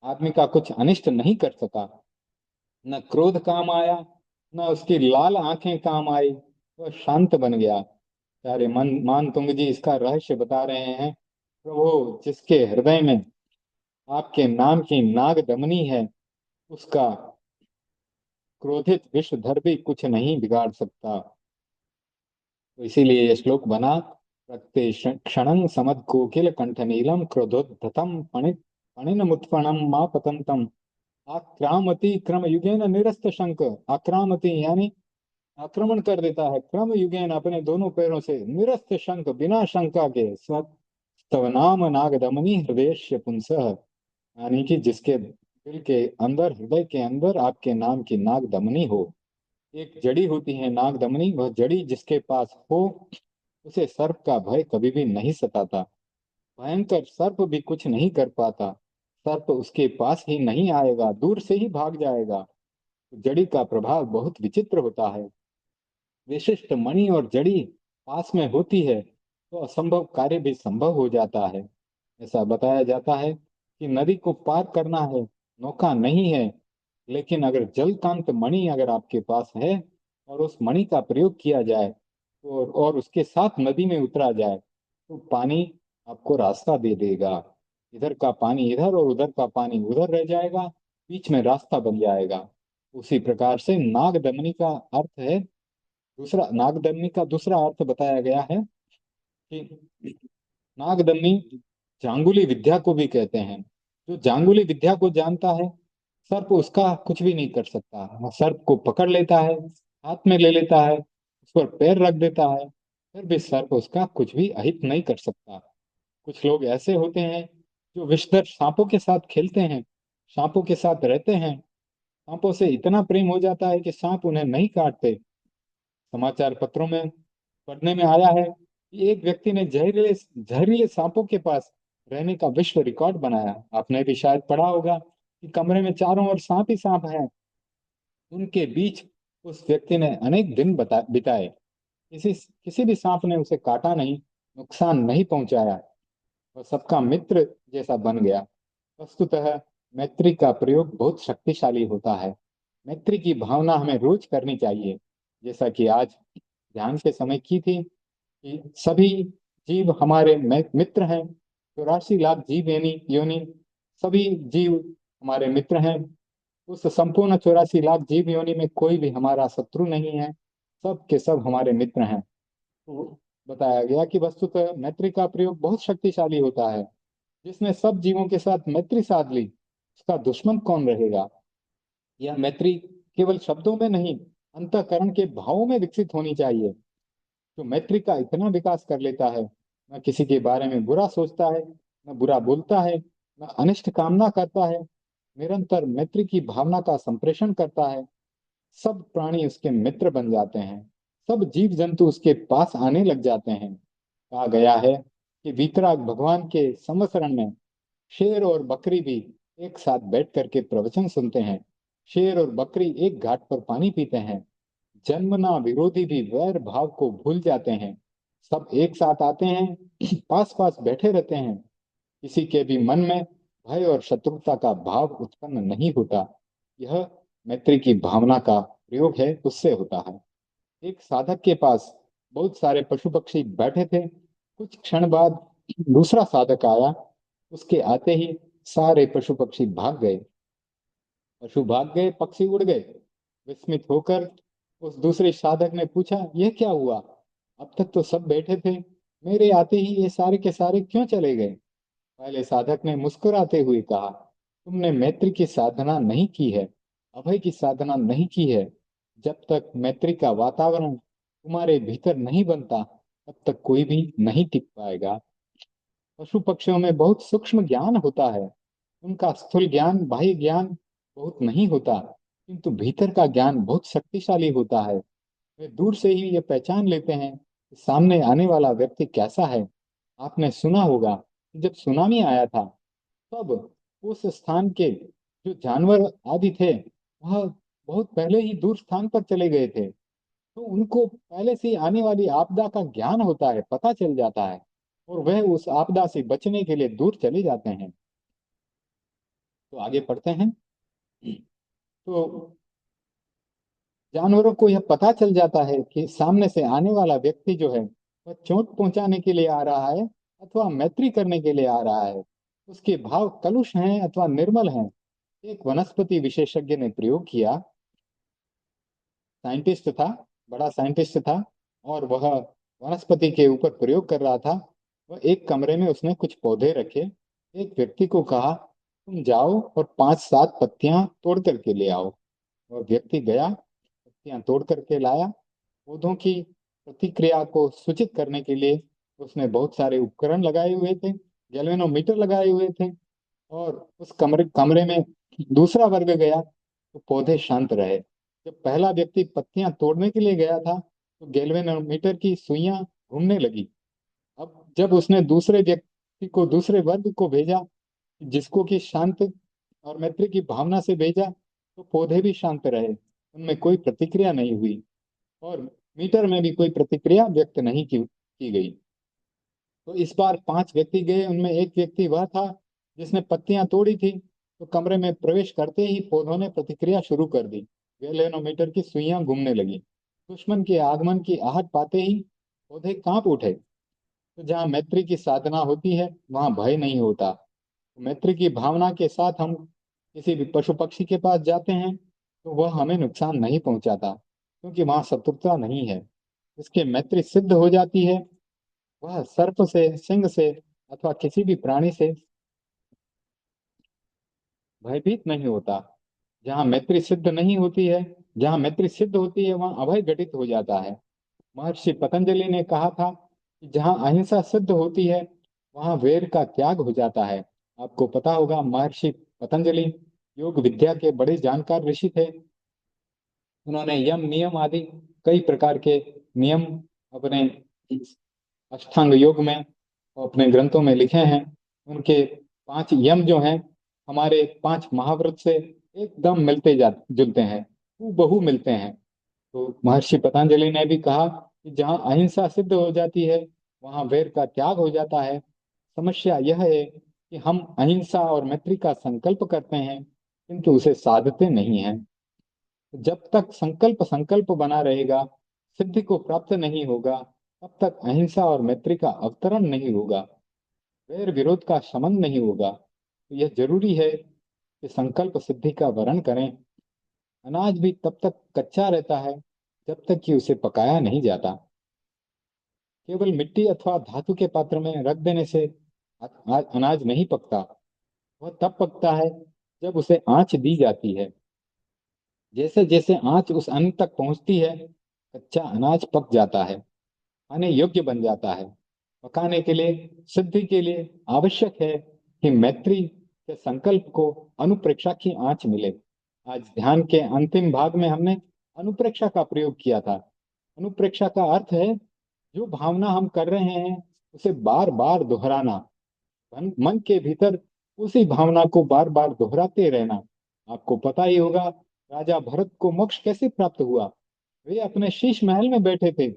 आदमी का कुछ अनिष्ट नहीं कर सका। न क्रोध काम आया, न उसकी लाल आंखें काम आई, वह शांत बन गया। प्यारे मान तुंग जी इसका रहस्य बता रहे हैं। प्रभु जिसके हृदय में आपके नाम की नाग दमनी है, उसका क्रोधित विषधर भी कुछ नहीं बिगाड़ सकता। तो इसीलिए ये श्लोक बना, रक्ते क्षणं समद कोकिल कंठ नीलम क्रोधोद्धतम पणिन मा पतंतम आक्रामति क्रम युगेन निरस्त शंक। आक्रामति यानी आक्रमण कर देता है, क्रम युगेन अपने दोनों पैरों से, निरस्त शंक बिना शंका के, तव नाम नागदमनी हृदय पुंसः, यानी कि जिसके दिल के अंदर, हृदय के अंदर आपके नाम की नागदमनी हो। एक जड़ी होती है नागदमनी, वह जड़ी जिसके पास हो उसे सर्प का भय कभी भी नहीं सताता। भयंकर सर्प भी कुछ नहीं कर पाता। सर्प उसके पास ही नहीं आएगा, दूर से ही भाग जाएगा। जड़ी का प्रभाव बहुत विचित्र होता है। विशिष्ट मणि और जड़ी पास में होती है तो असंभव कार्य भी संभव हो जाता है। ऐसा बताया जाता है कि नदी को पार करना है, नौका नहीं है, लेकिन अगर जलकांत मणि अगर आपके पास है और उस मणि का प्रयोग किया जाए और उसके साथ नदी में उतरा जाए तो पानी आपको रास्ता दे देगा। इधर का पानी इधर और उधर का पानी उधर रह जाएगा, बीच में रास्ता बन जाएगा। उसी प्रकार से नागदमनी का अर्थ है, दूसरा नागदमनी का दूसरा अर्थ बताया गया है कि नागदमनी जांगुली विद्या को भी कहते हैं। जो जांगुली विद्या को जानता है, सर्प उसका कुछ भी नहीं कर सकता। वह सर्प को पकड़ लेता है, हाथ में ले लेता है, उस पर पैर रख देता है, फिर भी सर्प उसका कुछ भी अहित नहीं कर सकता। कुछ लोग ऐसे होते हैं जो विषधर सांपों के साथ खेलते हैं, सांपों के साथ रहते हैं, सांपों से इतना प्रेम हो जाता है कि सांप उन्हें नहीं काटते। समाचार पत्रों में पढ़ने में आया है कि एक व्यक्ति ने जहरीले जहरीले सांपों के पास रहने का विश्व रिकॉर्ड बनाया। आपने भी शायद पढ़ा होगा कि कमरे में चारों ओर सांप ही सांप हैं। उनके बीच उस व्यक्ति ने अनेक दिन बिताए। किसी किसी भी सांप ने उसे काटा नहीं, नुकसान नहीं पहुंचाया। वह सबका मित्र जैसा बन गया। वस्तुतः मैत्री का प्रयोग बहुत शक्तिशाली होता है। मैत्री की भावना हमें रोज करनी चाहिए। जैसा कि आज ध्यान के समय की थी कि सभी जीव हमारे मित्र हैं। 84 लाख जीव योनि योनि सभी जीव हमारे मित्र हैं। उस संपूर्ण 84 लाख जीव योनि में कोई भी हमारा शत्रु नहीं है, सब के सब हमारे मित्र हैं। तो बताया गया कि वस्तुतः मैत्री का प्रयोग बहुत शक्तिशाली होता है। जिसने सब जीवों के साथ मैत्री साध ली, उसका दुश्मन कौन रहेगा। यह मैत्री केवल शब्दों में नहीं, अंतःकरण के भावों में विकसित होनी चाहिए। जो मैत्री का इतना विकास कर लेता है, न किसी के बारे में बुरा सोचता है, न बुरा बोलता है, न अनिष्ट कामना करता है, निरंतर मैत्री की भावना का संप्रेषण करता है, सब प्राणी उसके मित्र बन जाते हैं। सब जीव जंतु उसके पास आने लग जाते हैं। कहा गया है कि वीतराग भगवान के संवत्सरण में शेर और बकरी भी एक साथ बैठ करके प्रवचन सुनते हैं। शेर और बकरी एक घाट पर पानी पीते हैं। जन्मना विरोधी भी वैर भाव को भूल जाते हैं। सब एक साथ आते हैं, पास पास बैठे रहते हैं। किसी के भी मन में भय और शत्रुता का भाव उत्पन्न नहीं होता। यह मैत्री की भावना का प्रयोग है, उससे होता है। एक साधक के पास बहुत सारे पशु पक्षी बैठे थे। कुछ क्षण बाद दूसरा साधक आया। उसके आते ही सारे पशु पक्षी भाग गए। पशु भाग गए, पक्षी उड़ गए। विस्मित होकर उस दूसरे साधक ने पूछा, यह क्या हुआ? अब तक तो सब बैठे थे, मेरे आते ही ये सारे के सारे क्यों चले गए? पहले साधक ने मुस्कुराते हुए कहा, तुमने मैत्री की साधना नहीं की है, अभय की साधना नहीं की है। जब तक मैत्री का वातावरण तुम्हारे भीतर नहीं बनता, तब तक कोई भी नहीं टिक पाएगा। पशु पक्षियों में बहुत सूक्ष्म ज्ञान होता है। उनका स्थूल ज्ञान, बाह्य ज्ञान बहुत नहीं होता, किंतु भीतर का ज्ञान बहुत शक्तिशाली होता है। वे दूर से ही ये पहचान लेते हैं कि सामने आने वाला व्यक्ति कैसा है। आपने सुना होगा कि जब सुनामी आया था, तब उस स्थान के जो जानवर आदि थे, वह बहुत पहले ही दूर स्थान पर चले गए थे। तो उनको पहले से ही आने वाली आपदा का ज्ञान होता है, पता चल जाता है, और वह उस आपदा से बचने के लिए दूर चले जाते हैं। तो आगे पढ़ते हैं। तो जानवरों को यह पता चल जाता है कि सामने से आने वाला व्यक्ति जो है, वह चोट पहुंचाने के लिए आ रहा है अथवा मैत्री करने के लिए आ रहा है। उसके भाव कलुष हैं अथवा निर्मल हैं। एक वनस्पति विशेषज्ञ ने प्रयोग किया। साइंटिस्ट था, बड़ा साइंटिस्ट था, और वह वनस्पति के ऊपर प्रयोग कर रहा था। वह एक कमरे में उसने कुछ पौधे रखे। एक व्यक्ति को कहा, तुम जाओ और 5-7 पत्तियां तोड़ करके ले आओ। वह व्यक्ति गया, पत्तियां तोड़ करके लाया। पौधों की प्रतिक्रिया को सूचित करने के लिए उसने बहुत सारे उपकरण लगाए हुए थे, गैल्वेनोमीटर लगाए हुए थे। और उस कमरे में दूसरा वर्ग गया तो पौधे शांत रहे। जब पहला व्यक्ति पत्तियां तोड़ने के लिए गया था तो गैल्वेनोमीटर की सुइयां घूमने लगी। अब जब उसने दूसरे व्यक्ति को, दूसरे वर्ग को भेजा, जिसको कि शांत और मैत्री की भावना से भेजा, तो पौधे भी शांत रहे, उनमें कोई प्रतिक्रिया नहीं हुई। और मीटर में भी कोई प्रतिक्रिया व्यक्त नहीं की गई। तो इस बार 5 व्यक्ति गए, उनमें एक व्यक्ति वह था जिसने पत्तियां तोड़ी थी। तो कमरे में प्रवेश करते ही पौधों ने प्रतिक्रिया शुरू कर दी। गैल्वेनोमीटर की सुइयां घूमने लगी। दुश्मन के आगमन की आहट पाते ही पौधे कांप उठे। तो जहाँ मैत्री की साधना होती है वहां भय नहीं होता। मैत्री की भावना के साथ हम किसी भी पशु पक्षी के पास जाते हैं तो वह हमें नुकसान नहीं पहुंचाता, क्योंकि वहां शत्रुता नहीं है। इसके मैत्री सिद्ध हो जाती है, वह सर्प से, सिंह से अथवा किसी भी प्राणी से भयभीत नहीं होता। जहाँ मैत्री सिद्ध नहीं होती है, जहाँ मैत्री सिद्ध होती है वहाँ अभय घटित हो जाता है। महर्षि पतंजलि ने कहा था कि जहाँ अहिंसा सिद्ध होती है वहाँ वैर का त्याग हो जाता है। आपको पता होगा, महर्षि पतंजलि योग विद्या के बड़े जानकार ऋषि थे। उन्होंने यम नियम आदि कई प्रकार के नियम अपने अष्टांग योग में और अपने ग्रंथों में लिखे हैं। उनके 5 यम जो हैं हमारे 5 महाव्रत से एकदम मिलते जा जुलते हैं, हूबहू मिलते हैं। तो महर्षि पतंजलि ने भी कहा कि जहाँ अहिंसा सिद्ध हो जाती है वहाँ वैर का त्याग हो जाता है। समस्या यह है कि हम अहिंसा और मैत्री का संकल्प करते हैं किंतु उसे साधते नहीं हैं। जब तक संकल्प संकल्प बना रहेगा, सिद्धि को प्राप्त नहीं होगा, तब तक अहिंसा और मैत्री का अवतरण नहीं होगा, वैर विरोध का शमन नहीं होगा। तो यह जरूरी है कि संकल्प सिद्धि का वरण करें। अनाज भी तब तक कच्चा रहता है जब तक कि उसे पकाया नहीं जाता। केवल मिट्टी अथवा धातु के पात्र में रख देने से अनाज नहीं पकता। वह तब पकता है जब उसे आंच दी जाती है। जैसे जैसे आंच उस अन्न तक पहुंचती है, कच्चा अनाज पक जाता है, खाने योग्य बन जाता है। पकाने के लिए, सिद्धि के लिए आवश्यक है कि मैत्री के संकल्प को अनुप्रेक्षा की आंच मिले। आज ध्यान के अंतिम भाग में हमने अनुप्रेक्षा का प्रयोग किया था। अनुप्रेक्षा का अर्थ है जो भावना हम कर रहे हैं उसे बार बार दोहराना, मन मन के भीतर उसी भावना को बार बार दोहराते रहना। आपको पता ही होगा, राजा भरत को मोक्ष कैसे प्राप्त हुआ। वे अपने शीश महल में बैठे थे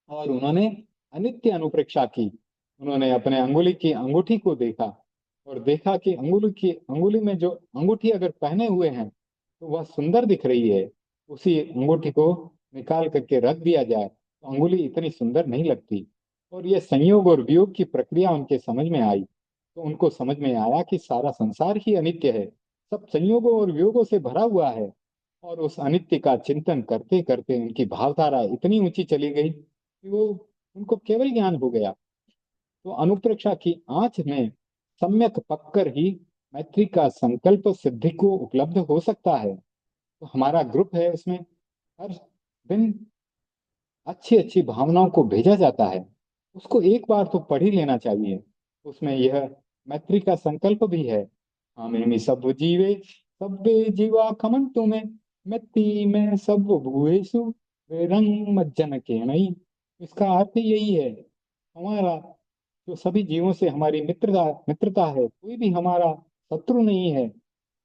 और उन्होंने अनित्य अनुप्रेक्षा की। उन्होंने अपने अंगुली की अंगूठी को देखा और देखा कि अंगुली में जो अंगूठी अगर पहने हुए हैं तो वह सुंदर दिख रही है। उसी अंगूठी को निकाल करके रख दिया जाए तो अंगुली इतनी सुंदर नहीं लगती। और यह संयोग और वियोग की प्रक्रिया उनके समझ में आई। तो उनको समझ में आया कि सारा संसार ही अनित्य है, सब संयोगों और वियोगों से भरा हुआ है। और उस अनित्य का चिंतन करते करते उनकी भावधारा इतनी ऊंची चली गई कि वो उनको केवल ज्ञान हो गया। तो अनुप्रेक्षा की आंच में सम्यक पककर ही मैत्री का संकल्प सिद्धि को उपलब्ध हो सकता है। तो हमारा ग्रुप है, उसमें हर दिन अच्छी अच्छी भावनाओं को भेजा जाता है। उसको एक बार तो पढ़ ही लेना चाहिए। उसमें यह मैत्री का संकल्प भी है। हमें सब जीवे सब्बे जीवा खमन तुम्हें मैत्री में सब भूएसु वे रंग मज्जन के नहीं। इसका अर्थ यही है, हमारा जो सभी जीवों से हमारी मित्रता मित्रता है, कोई भी हमारा शत्रु नहीं है।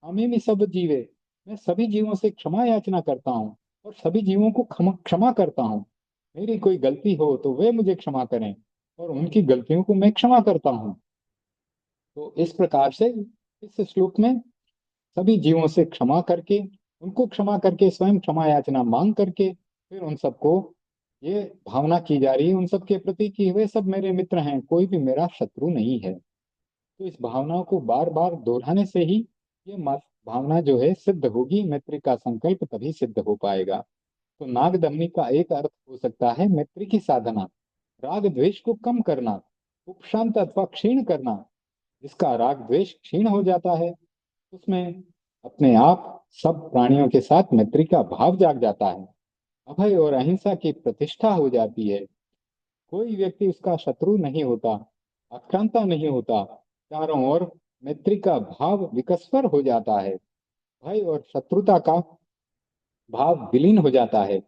हमें भी सब जीवे, मैं सभी जीवों से क्षमा याचना करता हूँ और सभी जीवों को क्षमा क्षमा करता हूँ। मेरी कोई गलती हो तो वे मुझे क्षमा करें और उनकी गलतियों को मैं क्षमा करता हूँ। तो इस प्रकार से इस श्लोक में सभी जीवों से क्षमा करके, उनको क्षमा करके, स्वयं क्षमा याचना मांग करके फिर उन सबको ये भावना की जा रही है उन सबके प्रति कि वे सब मेरे मित्र हैं, कोई भी मेरा शत्रु नहीं है। तो इस भावना को बार बार दोहराने से ही ये भावना जो है सिद्ध होगी, मैत्री का संकल्प तभी सिद्ध हो पाएगा। तो नागदमनी का एक अर्थ हो सकता है मैत्री की साधना, राग द्वेष को कम करना, उपशांत अथवा क्षीण करना। जिसका राग द्वेष क्षीण हो जाता है उसमें अपने आप सब प्राणियों के साथ मैत्री का भाव जाग जाता है। अभय और अहिंसा की प्रतिष्ठा हो जाती है। कोई व्यक्ति उसका शत्रु नहीं होता, आक्रांता नहीं होता। चारों ओर मैत्री का भाव विकस्वर हो जाता है। भय और शत्रुता का भाव विलीन हो जाता है।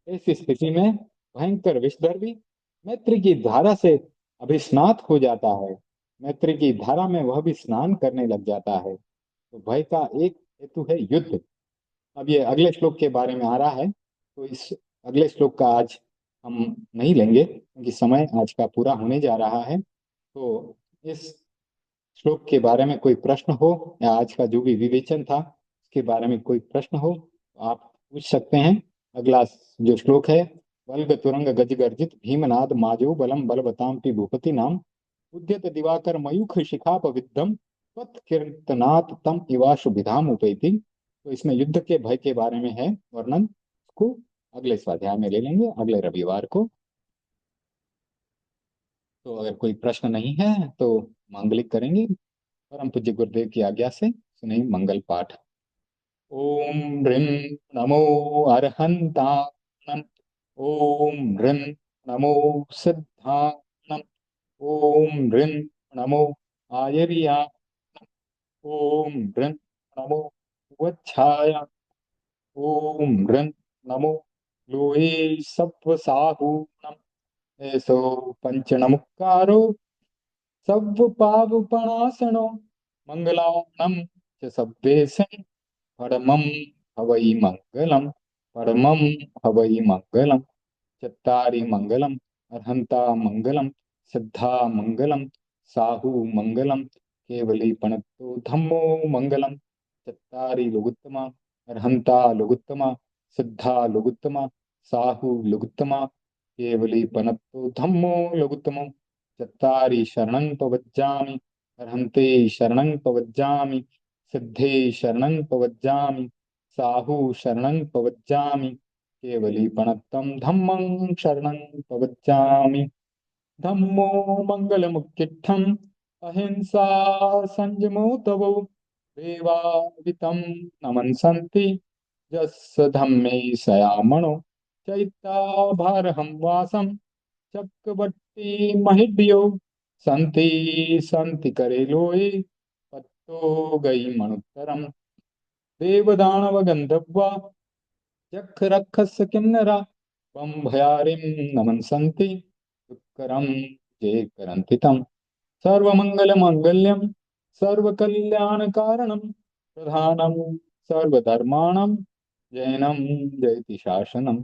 ऐसी स्थिति में भयंकर विषधर मैत्री की धारा से अभिस्नात हो जाता है। मैत्री की धारा में वह भी स्नान करने लग जाता है। तो भय का एक हेतु है युद्ध। अब ये अगले श्लोक के बारे में आ रहा है, तो इस अगले श्लोक का आज हम नहीं लेंगे क्योंकि समय आज का पूरा होने जा रहा है। तो इस श्लोक के बारे में कोई प्रश्न हो, या आज का जो भी विवेचन था उसके बारे में कोई प्रश्न हो तो आप पूछ सकते हैं। अगला जो श्लोक है, वल्ग तुरंग गज गर्जित भीमनाद माजो बलम बलवताम पि भूपति नाम उद्यत दिवाकर मयूख शिखाप विद्धम त्वत्कीर्तनात् तम इवाशु विधाम उपैति। तो इसमें युद्ध के भय के बारे में है वर्णन, उसको अगले स्वाध्याय में ले लेंगे, अगले रविवार को। तो अगर कोई प्रश्न नहीं है तो मांगलिक करेंगे। परम पूज्य गुरुदेव की आज्ञा से सुनिए मंगल पाठ। ओम ह्रीं नमो अरहंताणं। ओम ह्रीं नमो सिद्धाणं। ओम ह्रीं नमो आयर्या। ओम ह्रीं नमो वच्छाय। ओम ह्रीं नमो लोहे सत्वसाहूणम्। एसो पंचनमुक्कारो सव्वपावपणासनो मंगलानं च सब्बेशं परमं हवै मंगलम। परमं हवै मंगलम। चत्तारि मंगलम, अर्हंता मंगलम, सिद्धा मंगलम, साहू मंगलम, केवली पणत्तो धम्मो मंगलम। चत्तारि लुगुत्तमा, अर्हंता लुगुत्तमा, सिद्धा लुगुत्तमा, साहू लुगुत्तमा, केवली पणत्तो धम्मो लुगुत्तमो। चत्तारि शरणं पवज्जामि, अर्हन्ते शरणं पवज्जामि, सिद्धे शरणं पवज्जामि, साहू शरणं पवज्जामि, केवली प्रणतम धम्मं शरणं प्रवज्जामि। धम्मो मंगलमुक्तिठम् अहिंसा संयमो तवो देवावितं नमन्सन्ति यस्य धम्मे सयामणो चैत्ता भारहं वासं चक्रवर्ती महिड्यो सन्ति सन्ति करे लोये पत्तो गई मनुत्तरम। देवदानव गंधर्वा यक्ष रक्षस किन्नरा वम भयारिं नमन्सन्ति दुष्करं ये करन्ति तम्। सर्वमङ्गलमाङ्गल्यं सर्वकल्याणकारणं प्रधानं सर्वधर्माणां जैनं जयति शासनं।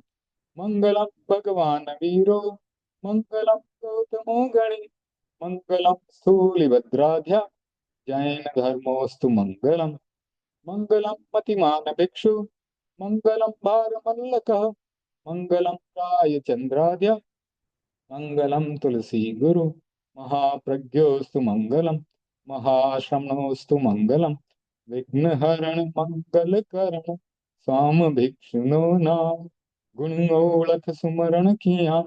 मङ्गलं भगवान् वीरो मङ्गलं गौतमो गणे मङ्गलं स्थूलिभद्राध्या जैन धर्मोऽस्तु मङ्गलम्। मङ्गलं मतिमान् भिक्षु मङ्गलं भारमल्लकः मङ्गलं रायचन्द्रार्य मङ्गलं तुलसी गुरु महाप्रज्ञोऽस्तु मङ्गलं महाश्रमणोऽस्तु मङ्गलं विघ्नहरण मंगलकरण स्वाम भिक्षुनो नाम गुणोलख सुमरण किया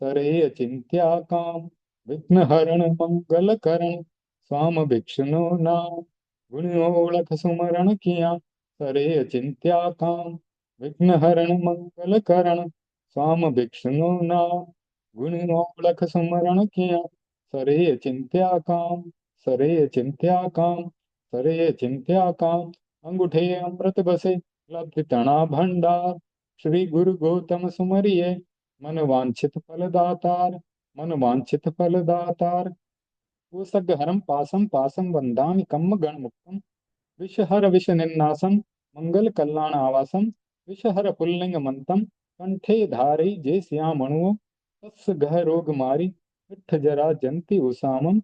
सरे अचिंत्या काम। विघ्नहरण मंगलकरण स्वाम भिक्षुनो नाम गुणोलख सुमरण किया सरे अचिंत्या काम। विघ्नहरण मंगलकरण स्वाम भिक्षुनो नाम गुणोलख सुमरण किया सरे अचिंत्या काम। सरे अचिंत्या काम, सरे चिंत्या काम। अंगूठे अमृत बसे लब्ध तना भंडार। श्री गुरु गौतम सुमरिये मन वांछित फल दातार। मन वांछित फल दातार। कोसगहरम पासम पासम वंदामि कम्म गण मुक्तम विषहर विष निन्नासम मंगल कल्याण आवासम। विषहर पुल्लिंग मंतम कंठे धारई जे श्यामणुओ तस् गह रोग मारी विट्ठ जरा जंति उसामम।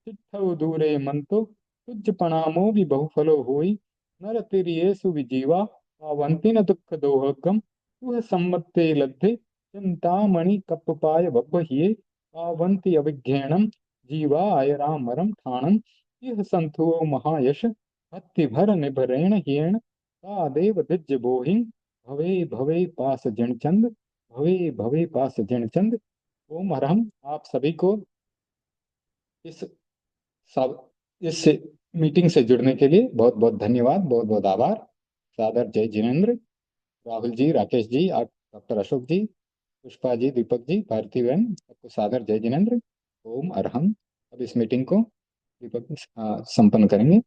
चिट्ठउ दूरे मंतो तुझ प्रणामो भी बहुफलो होई नर तिरियेसु विजीवा पावंति न दुख दोहकम। तुह सम्मत्ते लब्धे चिंतामणि कप्पपाय बब्बहिये पावंति अभिज्ञानम जीवा आयरामरम ठाणम। यह संतुओ महायश भक्ति भर निभरेण हीण तादेव दिज्ज बोहिं भवे भवे पास जिणचंद। भवे भवे पास जिणचंद। ओम अरहम। आप सभी को इस सब इस मीटिंग से जुड़ने के लिए बहुत बहुत धन्यवाद, बहुत बहुत आभार। सादर जय जिनेन्द्र। राहुल जी, राकेश जी, आप डॉक्टर अशोक जी, पुष्पा जी, दीपक जी, भारती बहन, आपको सादर जय जिनेन्द्र। ओम अरहम। अब इस मीटिंग को दीपक संपन्न करेंगे।